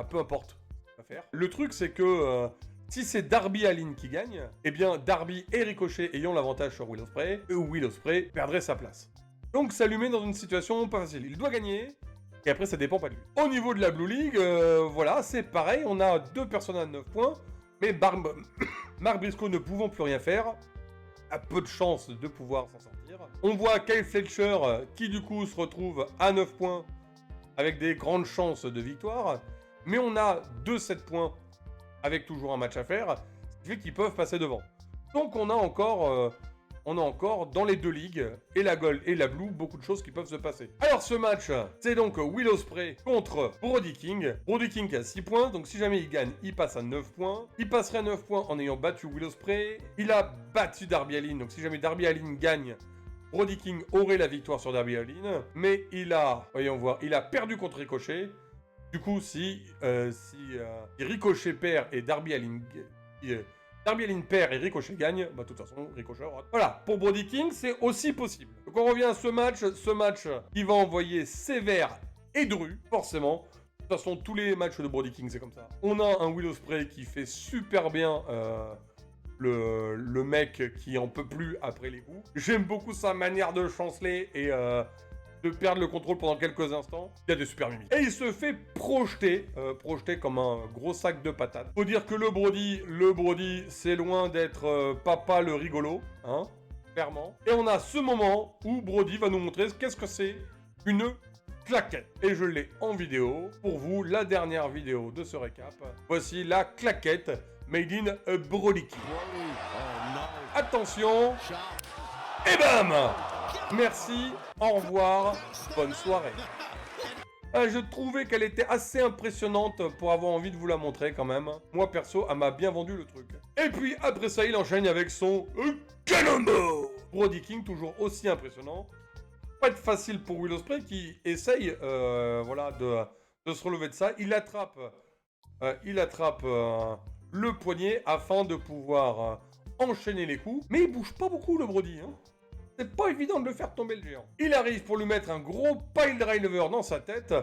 peu importe à faire. Le truc, c'est que si c'est Darby Allin qui gagne, eh bien Darby et Ricochet ayant l'avantage sur Will Ospreay perdrait sa place. Donc ça lui met dans une situation pas facile. Il doit gagner, et après ça dépend pas de lui. Au niveau de la Blue League, voilà, c'est pareil, on a 2 personnes à 9 points, mais Mark Briscoe ne pouvant plus rien faire, a peu de chances de pouvoir s'en sortir. On voit Kyle Fletcher qui du coup se retrouve à 9 points avec des grandes chances de victoire, mais on a 2-7 points avec toujours un match à faire, ce qui fait qu'ils peuvent passer devant. Donc on a encore dans les deux ligues, et la Gold et la Blue, beaucoup de choses qui peuvent se passer. Alors ce match, c'est donc Will Ospreay contre Brody King. Brody King a 6 points, donc si jamais il gagne, il passe à 9 points. Il passerait à 9 points en ayant battu Will Ospreay. Il a battu Darby Allin, donc si jamais Darby Allin gagne, Brody King aurait la victoire sur Darby Allin. Mais il a perdu contre Ricochet. Du coup, si Ricochet perd et Darby Allin perd et Ricochet gagne, bah de toute façon, Ricochet aura... Voilà, pour Brody King, c'est aussi possible. Donc on revient à ce match qui va envoyer Sévère et Dru, forcément. De toute façon, tous les matchs de Brody King, c'est comme ça. On a un Will Ospreay qui fait super bien le mec qui en peut plus après les coups. J'aime beaucoup sa manière de chanceler et... de perdre le contrôle pendant quelques instants. Il y a des super mimiques. Et il se fait projeter comme un gros sac de patates. Faut dire que le Brody, c'est loin d'être papa le rigolo, hein, clairement. Et on a ce moment où Brody va nous montrer qu'est-ce que c'est une claquette. Et je l'ai en vidéo pour vous, la dernière vidéo de ce récap. Voici la claquette made in a Brody King. Attention. Et bam! Merci, au revoir, bonne soirée. Je trouvais qu'elle était assez impressionnante pour avoir envie de vous la montrer quand même. Moi perso, elle m'a bien vendu le truc. Et puis après ça, il enchaîne avec son Cannonball. Brody King, toujours aussi impressionnant. Pas être facile pour Will Ospreay qui essaye de se relever de ça. Il attrape le poignet afin de pouvoir enchaîner les coups. Mais il bouge pas beaucoup le Brody, hein. C'est pas évident de le faire tomber le géant. Il arrive pour lui mettre un gros pile driver dans sa tête.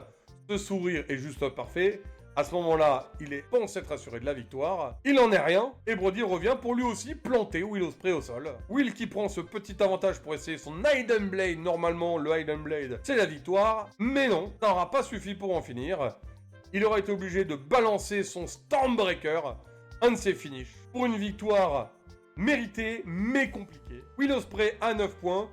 Ce sourire est juste parfait. À ce moment-là, il est pensé être assuré de la victoire. Il en est rien. Et Brody revient pour lui aussi planter Will Ospreay au sol. Will qui prend ce petit avantage pour essayer son Hidden Blade. Normalement, le Hidden Blade, c'est la victoire. Mais non, ça n'aura pas suffi pour en finir. Il aura été obligé de balancer son Stormbreaker. Un de ses finishes. Pour une victoire... mérité, mais compliqué. Will Ospreay à 9 points,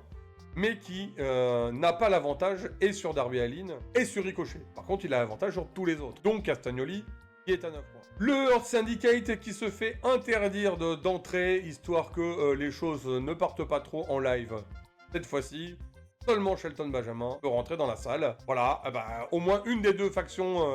mais qui n'a pas l'avantage et sur Darby Allin et sur Ricochet. Par contre, il a l'avantage sur tous les autres. Donc Castagnoli, qui est à 9 points. Le Earth Syndicate qui se fait interdire d'entrer, histoire que les choses ne partent pas trop en live. Cette fois-ci, seulement Shelton Benjamin peut rentrer dans la salle. Voilà, au moins une des deux factions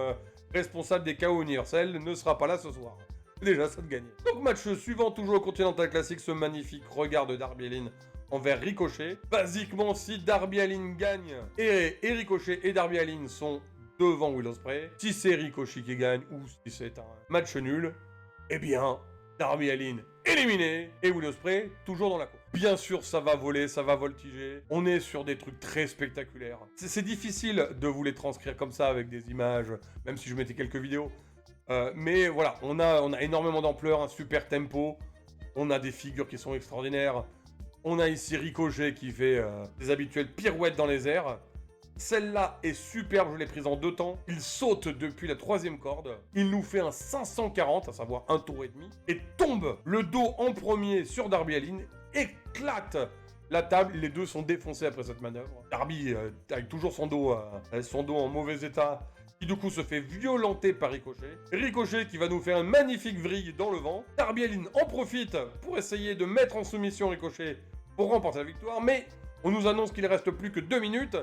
responsables des chaos universels ne sera pas là ce soir. Déjà, ça de gagner. Donc, match suivant, toujours au Continental Classic, ce magnifique regard de Darby Allin envers Ricochet. Basiquement, si Darby Allin gagne et Ricochet et Darby Allin sont devant Will Ospreay, si c'est Ricochet qui gagne ou si c'est un match nul, eh bien, Darby Allin éliminé et Will Ospreay toujours dans la course. Bien sûr, ça va voler, ça va voltiger. On est sur des trucs très spectaculaires. C'est difficile de vous les transcrire comme ça avec des images, même si je mettais quelques vidéos. Mais voilà, on a énormément d'ampleur, un super tempo, on a des figures qui sont extraordinaires, On a ici Ricochet qui fait des habituelles pirouettes dans les airs. Celle-là est superbe, je l'ai prise en 2 temps. Il saute depuis la 3e corde. Il nous fait un 540, à savoir un tour et demi. Et tombe le dos en premier sur Darby Allin. Éclate la table. Les deux sont défoncés après cette manœuvre. Darby, avec toujours son dos en mauvais état, qui du coup se fait violenter par Ricochet. Ricochet qui va nous faire un magnifique vrille dans le vent. Darby Allin en profite pour essayer de mettre en soumission Ricochet pour remporter la victoire. Mais on nous annonce qu'il ne reste plus que 2 minutes.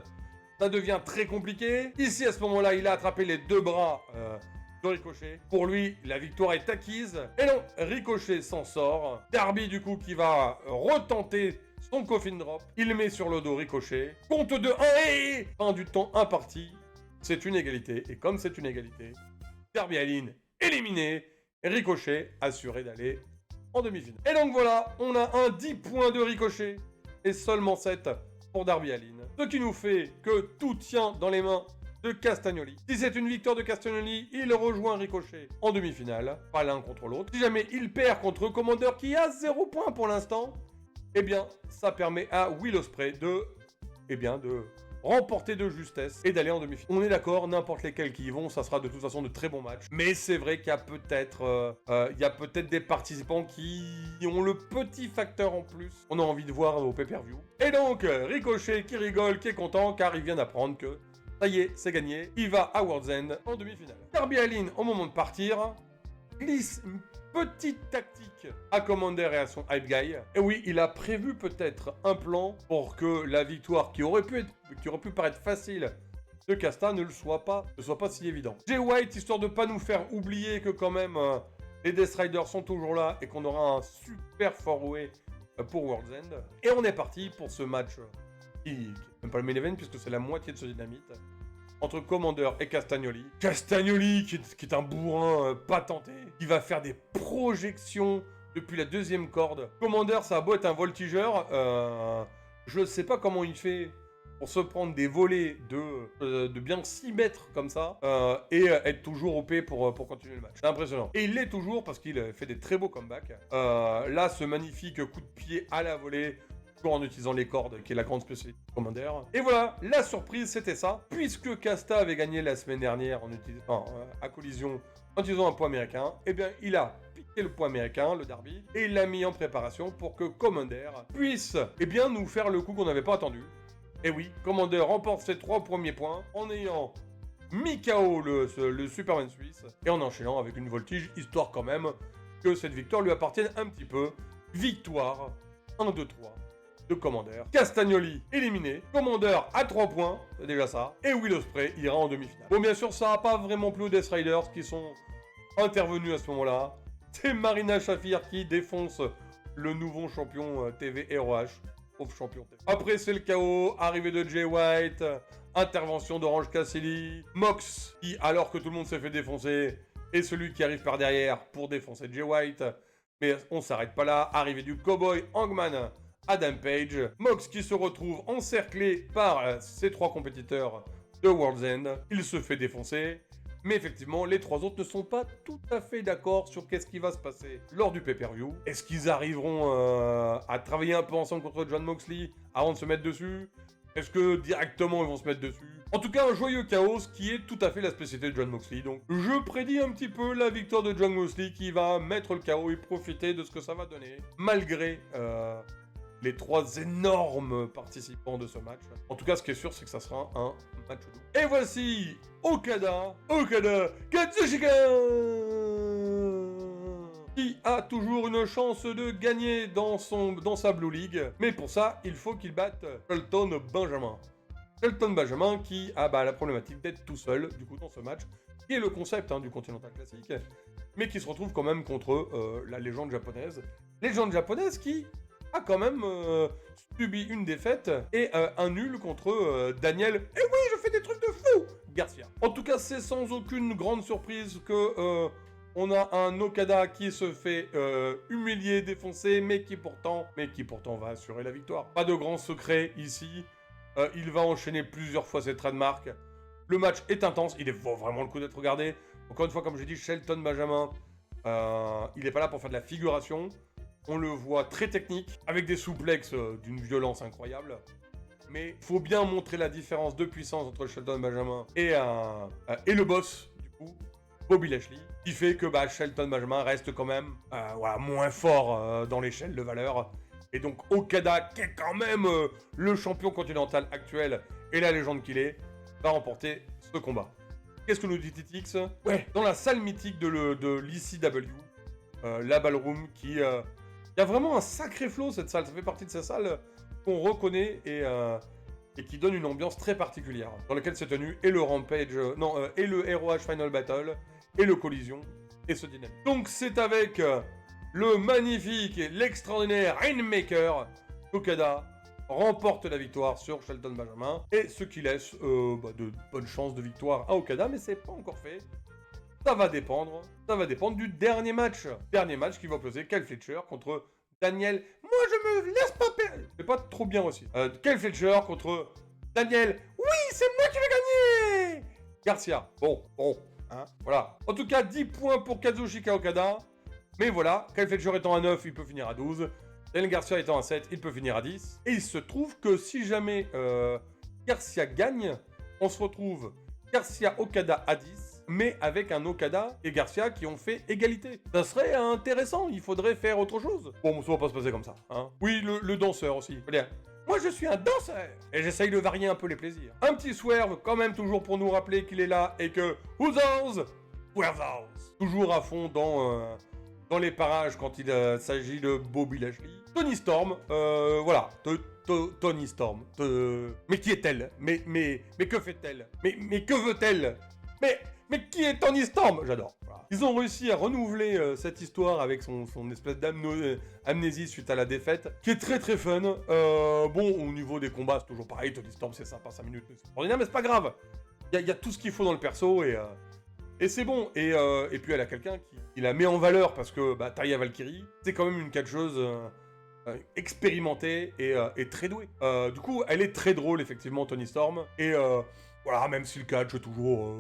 Ça devient très compliqué. Ici, à ce moment-là, il a attrapé les 2 bras de Ricochet. Pour lui, la victoire est acquise. Et non, Ricochet s'en sort. Darby, du coup, qui va retenter son coffin drop. Il met sur le dos Ricochet. Compte de 1 et fin du temps imparti. C'est une égalité. Et comme c'est une égalité, Darby Allin éliminé. Ricochet assuré d'aller en demi-finale. Et donc voilà, on a un 10 points de Ricochet. Et seulement 7 pour Darby Allin. Ce qui nous fait que tout tient dans les mains de Castagnoli. Si c'est une victoire de Castagnoli, il rejoint Ricochet en demi-finale, pas l'un contre l'autre. Si jamais il perd contre Commander qui a 0 points pour l'instant, eh bien, ça permet à Will Ospreay de remporter de justesse et d'aller en demi-finale. On est d'accord, n'importe lesquels qui y vont, ça sera de toute façon de très bons matchs. Mais c'est vrai qu'il y a peut-être des participants qui ont le petit facteur en plus qu'on a envie de voir au pay-per-view. Et donc, Ricochet qui rigole, qui est content, car il vient d'apprendre que ça y est, c'est gagné. Il va à World's End en demi-finale. Darby Allin, au moment de partir, glisse une petite tactique à Commander et à son Hype Guy. Et oui, il a prévu peut-être un plan pour que la victoire qui aurait pu paraître facile de Casta ne soit pas si évident. Jay White, histoire de pas nous faire oublier que quand même les Death Riders sont toujours là et qu'on aura un super four-way pour World's End. Et on est parti pour ce match qui n'est même pas le main event puisque c'est la moitié de ce dynamite entre Commander et Castagnoli. Castagnoli qui est un bourrin patenté, qui va faire des projections depuis la 2e corde. Commander, ça a beau être un voltigeur, je sais pas comment il fait pour se prendre des volets de bien 6 mètres comme ça et être toujours OP pour continuer le match. C'est impressionnant. Et il l'est toujours parce qu'il fait des très beaux comebacks. Là, ce magnifique coup de pied à la volée, en utilisant les cordes, qui est la grande spécialité de Commander. Et voilà, la surprise, c'était ça. Puisque Casta avait gagné la semaine dernière à collision en utilisant un poids américain, eh bien, il a piqué le poids américain, le Darby, et il l'a mis en préparation pour que Commander puisse, nous faire le coup qu'on n'avait pas attendu. Et oui, Commander remporte ses 3 premiers points en ayant mis KO le Superman suisse et en enchaînant avec une voltige, histoire quand même que cette victoire lui appartienne un petit peu. Victoire 1-2-3. De Commander. Castagnoli éliminé. Commander à 3 points, c'est déjà ça. Et Will Ospreay ira en demi-finale. Bon, bien sûr, ça n'a pas vraiment plu aux Death Riders qui sont intervenus à ce moment-là. C'est Marina Shafir qui défonce le nouveau champion TV ROH. Pauvre champion TV. Après, c'est le chaos. Arrivée de Jay White. Intervention d'Orange Cassidy. Mox qui, alors que tout le monde s'est fait défoncer, est celui qui arrive par derrière pour défoncer Jay White. Mais on s'arrête pas là. Arrivée du Cowboy Hangman. Adam Page, Mox qui se retrouve encerclé par ses 3 compétiteurs de World's End. Il se fait défoncer, mais effectivement, les 3 autres ne sont pas tout à fait d'accord sur qu'est-ce qui va se passer lors du pay-per-view. Est-ce qu'ils arriveront à travailler un peu ensemble contre Jon Moxley avant de se mettre dessus? Est-ce que directement ils vont se mettre dessus? En tout cas, un joyeux chaos qui est tout à fait la spécialité de Jon Moxley. Donc, je prédis un petit peu la victoire de Jon Moxley qui va mettre le chaos et profiter de ce que ça va donner, malgré les 3 énormes participants de ce match. En tout cas, ce qui est sûr, c'est que ça sera un match doux. Et voici Okada Katsushika, qui a toujours une chance de gagner dans sa Blue League. Mais pour ça, il faut qu'il batte Shelton Benjamin. Shelton Benjamin qui a la problématique d'être tout seul, du coup, dans ce match, qui est le concept du Continental Classic, mais qui se retrouve quand même contre la légende japonaise. Légende japonaise qui a quand même subi une défaite et un nul contre Daniel. Et oui, je fais des trucs de fou Garcia. En tout cas, c'est sans aucune grande surprise que on a un Okada qui se fait humilier, défoncer, mais qui pourtant va assurer la victoire. Pas de grand secret ici. Il va enchaîner plusieurs fois ses trademarks. Le match est intense, il vaut vraiment le coup d'être regardé. Encore une fois, comme j'ai dit, Shelton Benjamin, il n'est pas là pour faire de la figuration. On le voit très technique, avec des souplexes d'une violence incroyable. Mais il faut bien montrer la différence de puissance entre Shelton Benjamin et le boss, du coup, Bobby Lashley, qui fait que Shelton Benjamin reste quand même moins fort dans l'échelle de valeur. Et donc Okada, qui est quand même le champion continental actuel et la légende qu'il est, va remporter ce combat. Qu'est-ce que nous dit TTX? Ouais, dans la salle mythique de l'ECW, la Ballroom, qui a vraiment un sacré flow, cette salle. Ça fait partie de ces salles qu'on reconnaît et qui donne une ambiance très particulière, dans laquelle s'est tenu et le Rampage, et le ROH Final Battle, et le Collision, et ce dynamique. Donc c'est avec le magnifique et l'extraordinaire Rainmaker, Okada remporte la victoire sur Shelton Benjamin, et ce qui laisse de bonnes chances de victoire à Okada, mais c'est pas encore fait. Ça va dépendre du dernier match. Dernier match qui va opposer Kyle Fletcher contre Daniel. Moi, je me laisse pas perdre. C'est pas trop bien aussi. Kyle Fletcher contre Daniel. Oui, c'est moi qui vais gagner. Garcia. Bon. Hein, voilà. En tout cas, 10 points pour Kazuchika Okada. Mais voilà, Kyle Fletcher étant à 9, il peut finir à 12. Daniel Garcia étant à 7, il peut finir à 10. Et il se trouve que si jamais Garcia gagne, on se retrouve Garcia Okada à 10. Mais avec un Okada et Garcia qui ont fait égalité. Ça serait intéressant, il faudrait faire autre chose. Bon, ça va pas se passer comme ça. Hein. Oui, le danseur aussi. Moi, je suis un danseur et j'essaye de varier un peu les plaisirs. Un petit swerve, quand même, toujours pour nous rappeler qu'il est là et que... Who's toujours à fond dans les parages quand il s'agit de Bobby Lashley. Toni Storm, voilà. Toni Storm. Mais qui est-elle? Mais que fait-elle? Mais que veut-elle? Mais qui est Toni Storm? J'adore. Voilà. Ils ont réussi à renouveler cette histoire avec son espèce d'amnésie suite à la défaite, qui est très très fun. Bon, au niveau des combats, c'est toujours pareil. Toni Storm, c'est sympa, 5 minutes, c'est ordinaire, mais c'est pas grave. Il y a tout ce qu'il faut dans le perso et c'est bon. Et puis elle a quelqu'un qui la met en valeur parce que Taya Valkyrie, c'est quand même une catcheuse expérimentée et très douée. Du coup, elle est très drôle, effectivement, Toni Storm. Et voilà, même si le catch est toujours...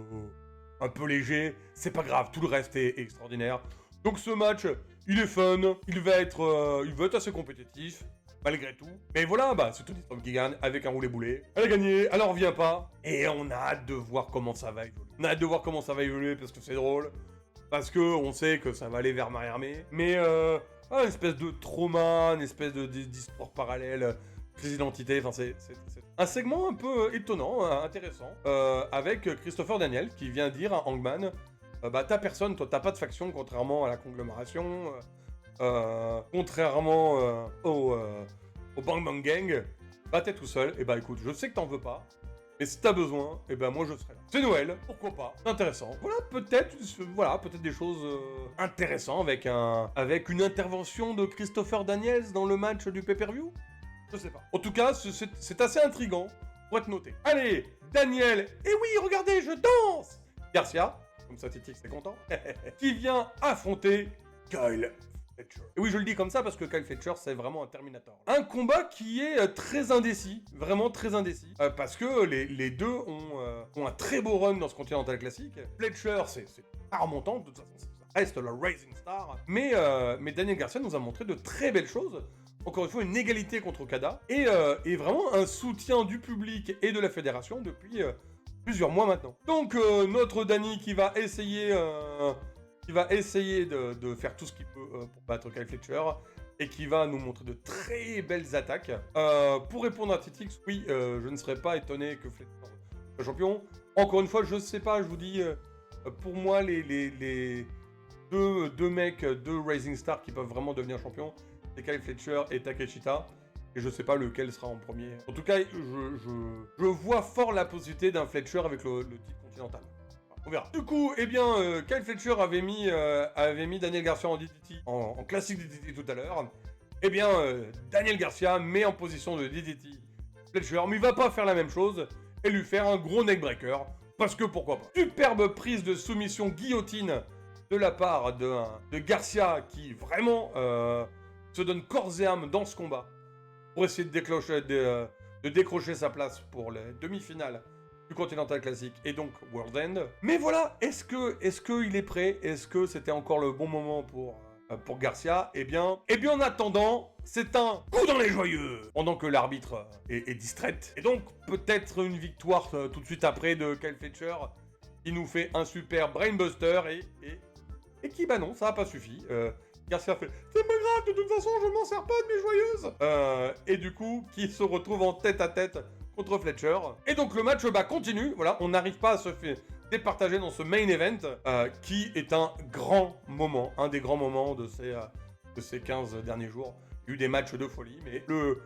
un peu léger, c'est pas grave, tout le reste est extraordinaire. Donc ce match, il est fun, il va être assez compétitif, malgré tout. Mais voilà, c'est Toni Storm qui gagne avec un roulé-boulet. Elle a gagné, elle en revient pas, et on a hâte de voir comment ça va évoluer. On a hâte de voir comment ça va évoluer parce que c'est drôle, parce que on sait que ça va aller vers Marie-Armée, mais une espèce de trauma, une espèce d'histoire parallèle, crise d'identité, enfin c'est un segment un peu étonnant, intéressant, avec Christopher Daniel qui vient dire à Hangman, t'as personne, toi t'as pas de faction contrairement à la conglomération, contrairement au Bang Bang Gang, t'es tout seul, et écoute, je sais que t'en veux pas, mais si t'as besoin, moi je serai là. C'est Noël, pourquoi pas, c'est intéressant. Voilà, peut-être des choses intéressantes avec une intervention de Christopher Daniels dans le match du pay-per-view. Je sais pas. En tout cas, c'est assez intriguant pour être noté. Allez, Daniel, et oui, regardez, je danse. Garcia, comme ça Titi c'est content, qui vient affronter Kyle Fletcher. Et oui, je le dis comme ça parce que Kyle Fletcher, c'est vraiment un Terminator. Un combat qui est très indécis, vraiment très indécis, parce que les deux ont un très beau run dans ce Continental Classic. Fletcher, c'est pas remontant, de toute façon, ça reste la Rising Star, mais Daniel Garcia nous a montré de très belles choses. Encore une fois, une égalité contre Okada, et vraiment un soutien du public et de la fédération depuis plusieurs mois maintenant. Donc, notre Danny qui va essayer de faire tout ce qu'il peut pour battre Kyle Fletcher, et qui va nous montrer de très belles attaques. Pour répondre à Titix, oui, je ne serais pas étonné que Fletcher soit champion. Encore une fois, je sais pas, je vous dis, pour moi, les deux mecs, deux Rising Stars qui peuvent vraiment devenir champions, c'est Kyle Fletcher et Takeshita, et je sais pas lequel sera en premier. En tout cas, je vois fort la possibilité d'un Fletcher avec le titre continental. On verra. Du coup, Kyle Fletcher avait mis Daniel Garcia en DDT, en classique DDT tout à l'heure. Daniel Garcia met en position de DDT Fletcher, mais il va pas faire la même chose et lui faire un gros neckbreaker, parce que pourquoi pas. Superbe prise de soumission guillotine de la part de Garcia, qui vraiment... se donne corps et âme dans ce combat pour essayer de décrocher sa place pour les demi-finales du Continental Classic et donc World End. Mais voilà, est-ce qu'il est prêt? Est-ce que c'était encore le bon moment pour pour Garcia, eh bien en attendant, c'est un coup dans les joyeux pendant que l'arbitre est distraite. Et donc, peut-être une victoire tout de suite après de Kyle Fletcher qui nous fait un super brainbuster et qui, bah non, ça n'a pas suffi. Garcia fait « C'est pas grave, de toute façon, je m'en sers pas de mes joyeuses !» Et du coup, qui se retrouve en tête-à-tête contre Fletcher. Et donc, le match continue. Voilà, on n'arrive pas à se faire départager dans ce main event, qui est un grand moment, un des grands moments de ces 15 derniers jours. Il y a eu des matchs de folie, mais le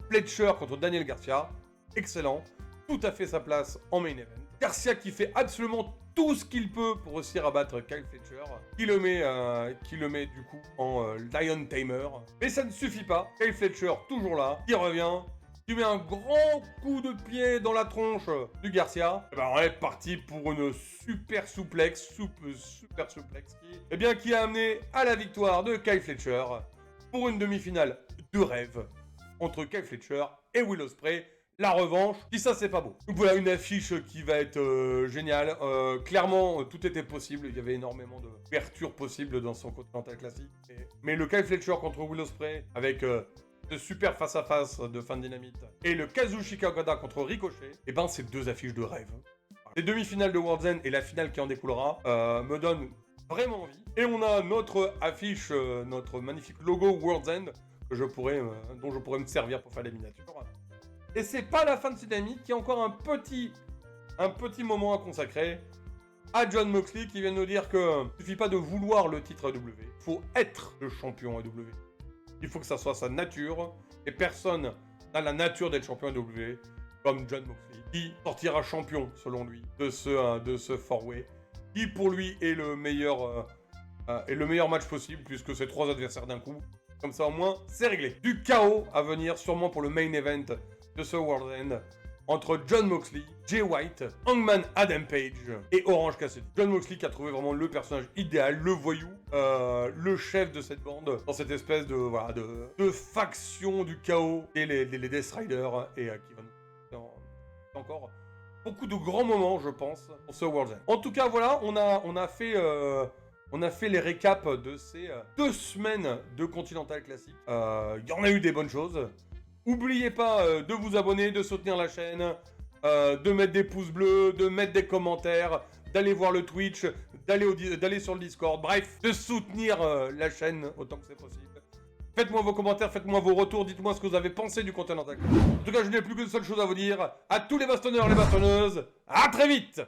Fletcher contre Daniel Garcia, excellent, tout à fait sa place en main event. Garcia qui fait absolument tout ce qu'il peut pour réussir à battre Kyle Fletcher, qui le met du coup en Lion Tamer. Mais ça ne suffit pas, Kyle Fletcher toujours là, qui revient, qui met un grand coup de pied dans la tronche du Garcia. Et ben on est parti pour une super souplex, qui a amené à la victoire de Kyle Fletcher pour une demi-finale de rêve entre Kyle Fletcher et Will Ospreay. La revanche, si ça c'est pas beau. Donc voilà une affiche qui va être géniale. Clairement, tout était possible. Il y avait énormément d'ouvertures possibles dans son Continental Classic. Mais le Kyle Fletcher contre Will Ospreay avec ce super face-à-face de Fan Dynamite et le Kazuchika Okada contre Ricochet, et ben c'est deux affiches de rêve. Les demi-finales de World's End et la finale qui en découlera me donnent vraiment envie. Et on a notre affiche, notre magnifique logo World's End dont je pourrais me servir pour faire les miniatures. Et c'est pas la fin de cette dynamique, il y a encore un petit moment à consacrer à Jon Moxley qui vient de nous dire que il suffit pas de vouloir le titre AEW, il faut être le champion AEW. Il faut que ça soit sa nature, et personne n'a la nature d'être champion AEW comme Jon Moxley, qui sortira champion, selon lui, de ce four-way, qui pour lui est le meilleur match possible, puisque c'est 3 adversaires d'un coup. Comme ça, au moins, c'est réglé. Du chaos à venir, sûrement pour le main event de ce World's End, entre Jon Moxley, Jay White, Hangman Adam Page et Orange Cassidy. Jon Moxley qui a trouvé vraiment le personnage idéal, le voyou, le chef de cette bande, dans cette espèce de faction du chaos et les Death Riders, et qui va nous encore beaucoup de grands moments, je pense, pour ce World's End. En tout cas, voilà, on a fait les récaps de ces 2 semaines de Continental Classic. Il y en a eu des bonnes choses. N'oubliez pas de vous abonner, de soutenir la chaîne, de mettre des pouces bleus, de mettre des commentaires, d'aller voir le Twitch, d'aller sur le Discord, bref, de soutenir la chaîne autant que c'est possible. Faites-moi vos commentaires, faites-moi vos retours, dites-moi ce que vous avez pensé du Continental Classic. En tout cas, je n'ai plus qu'une seule chose à vous dire. À tous les bastonneurs et les bastonneuses, à très vite!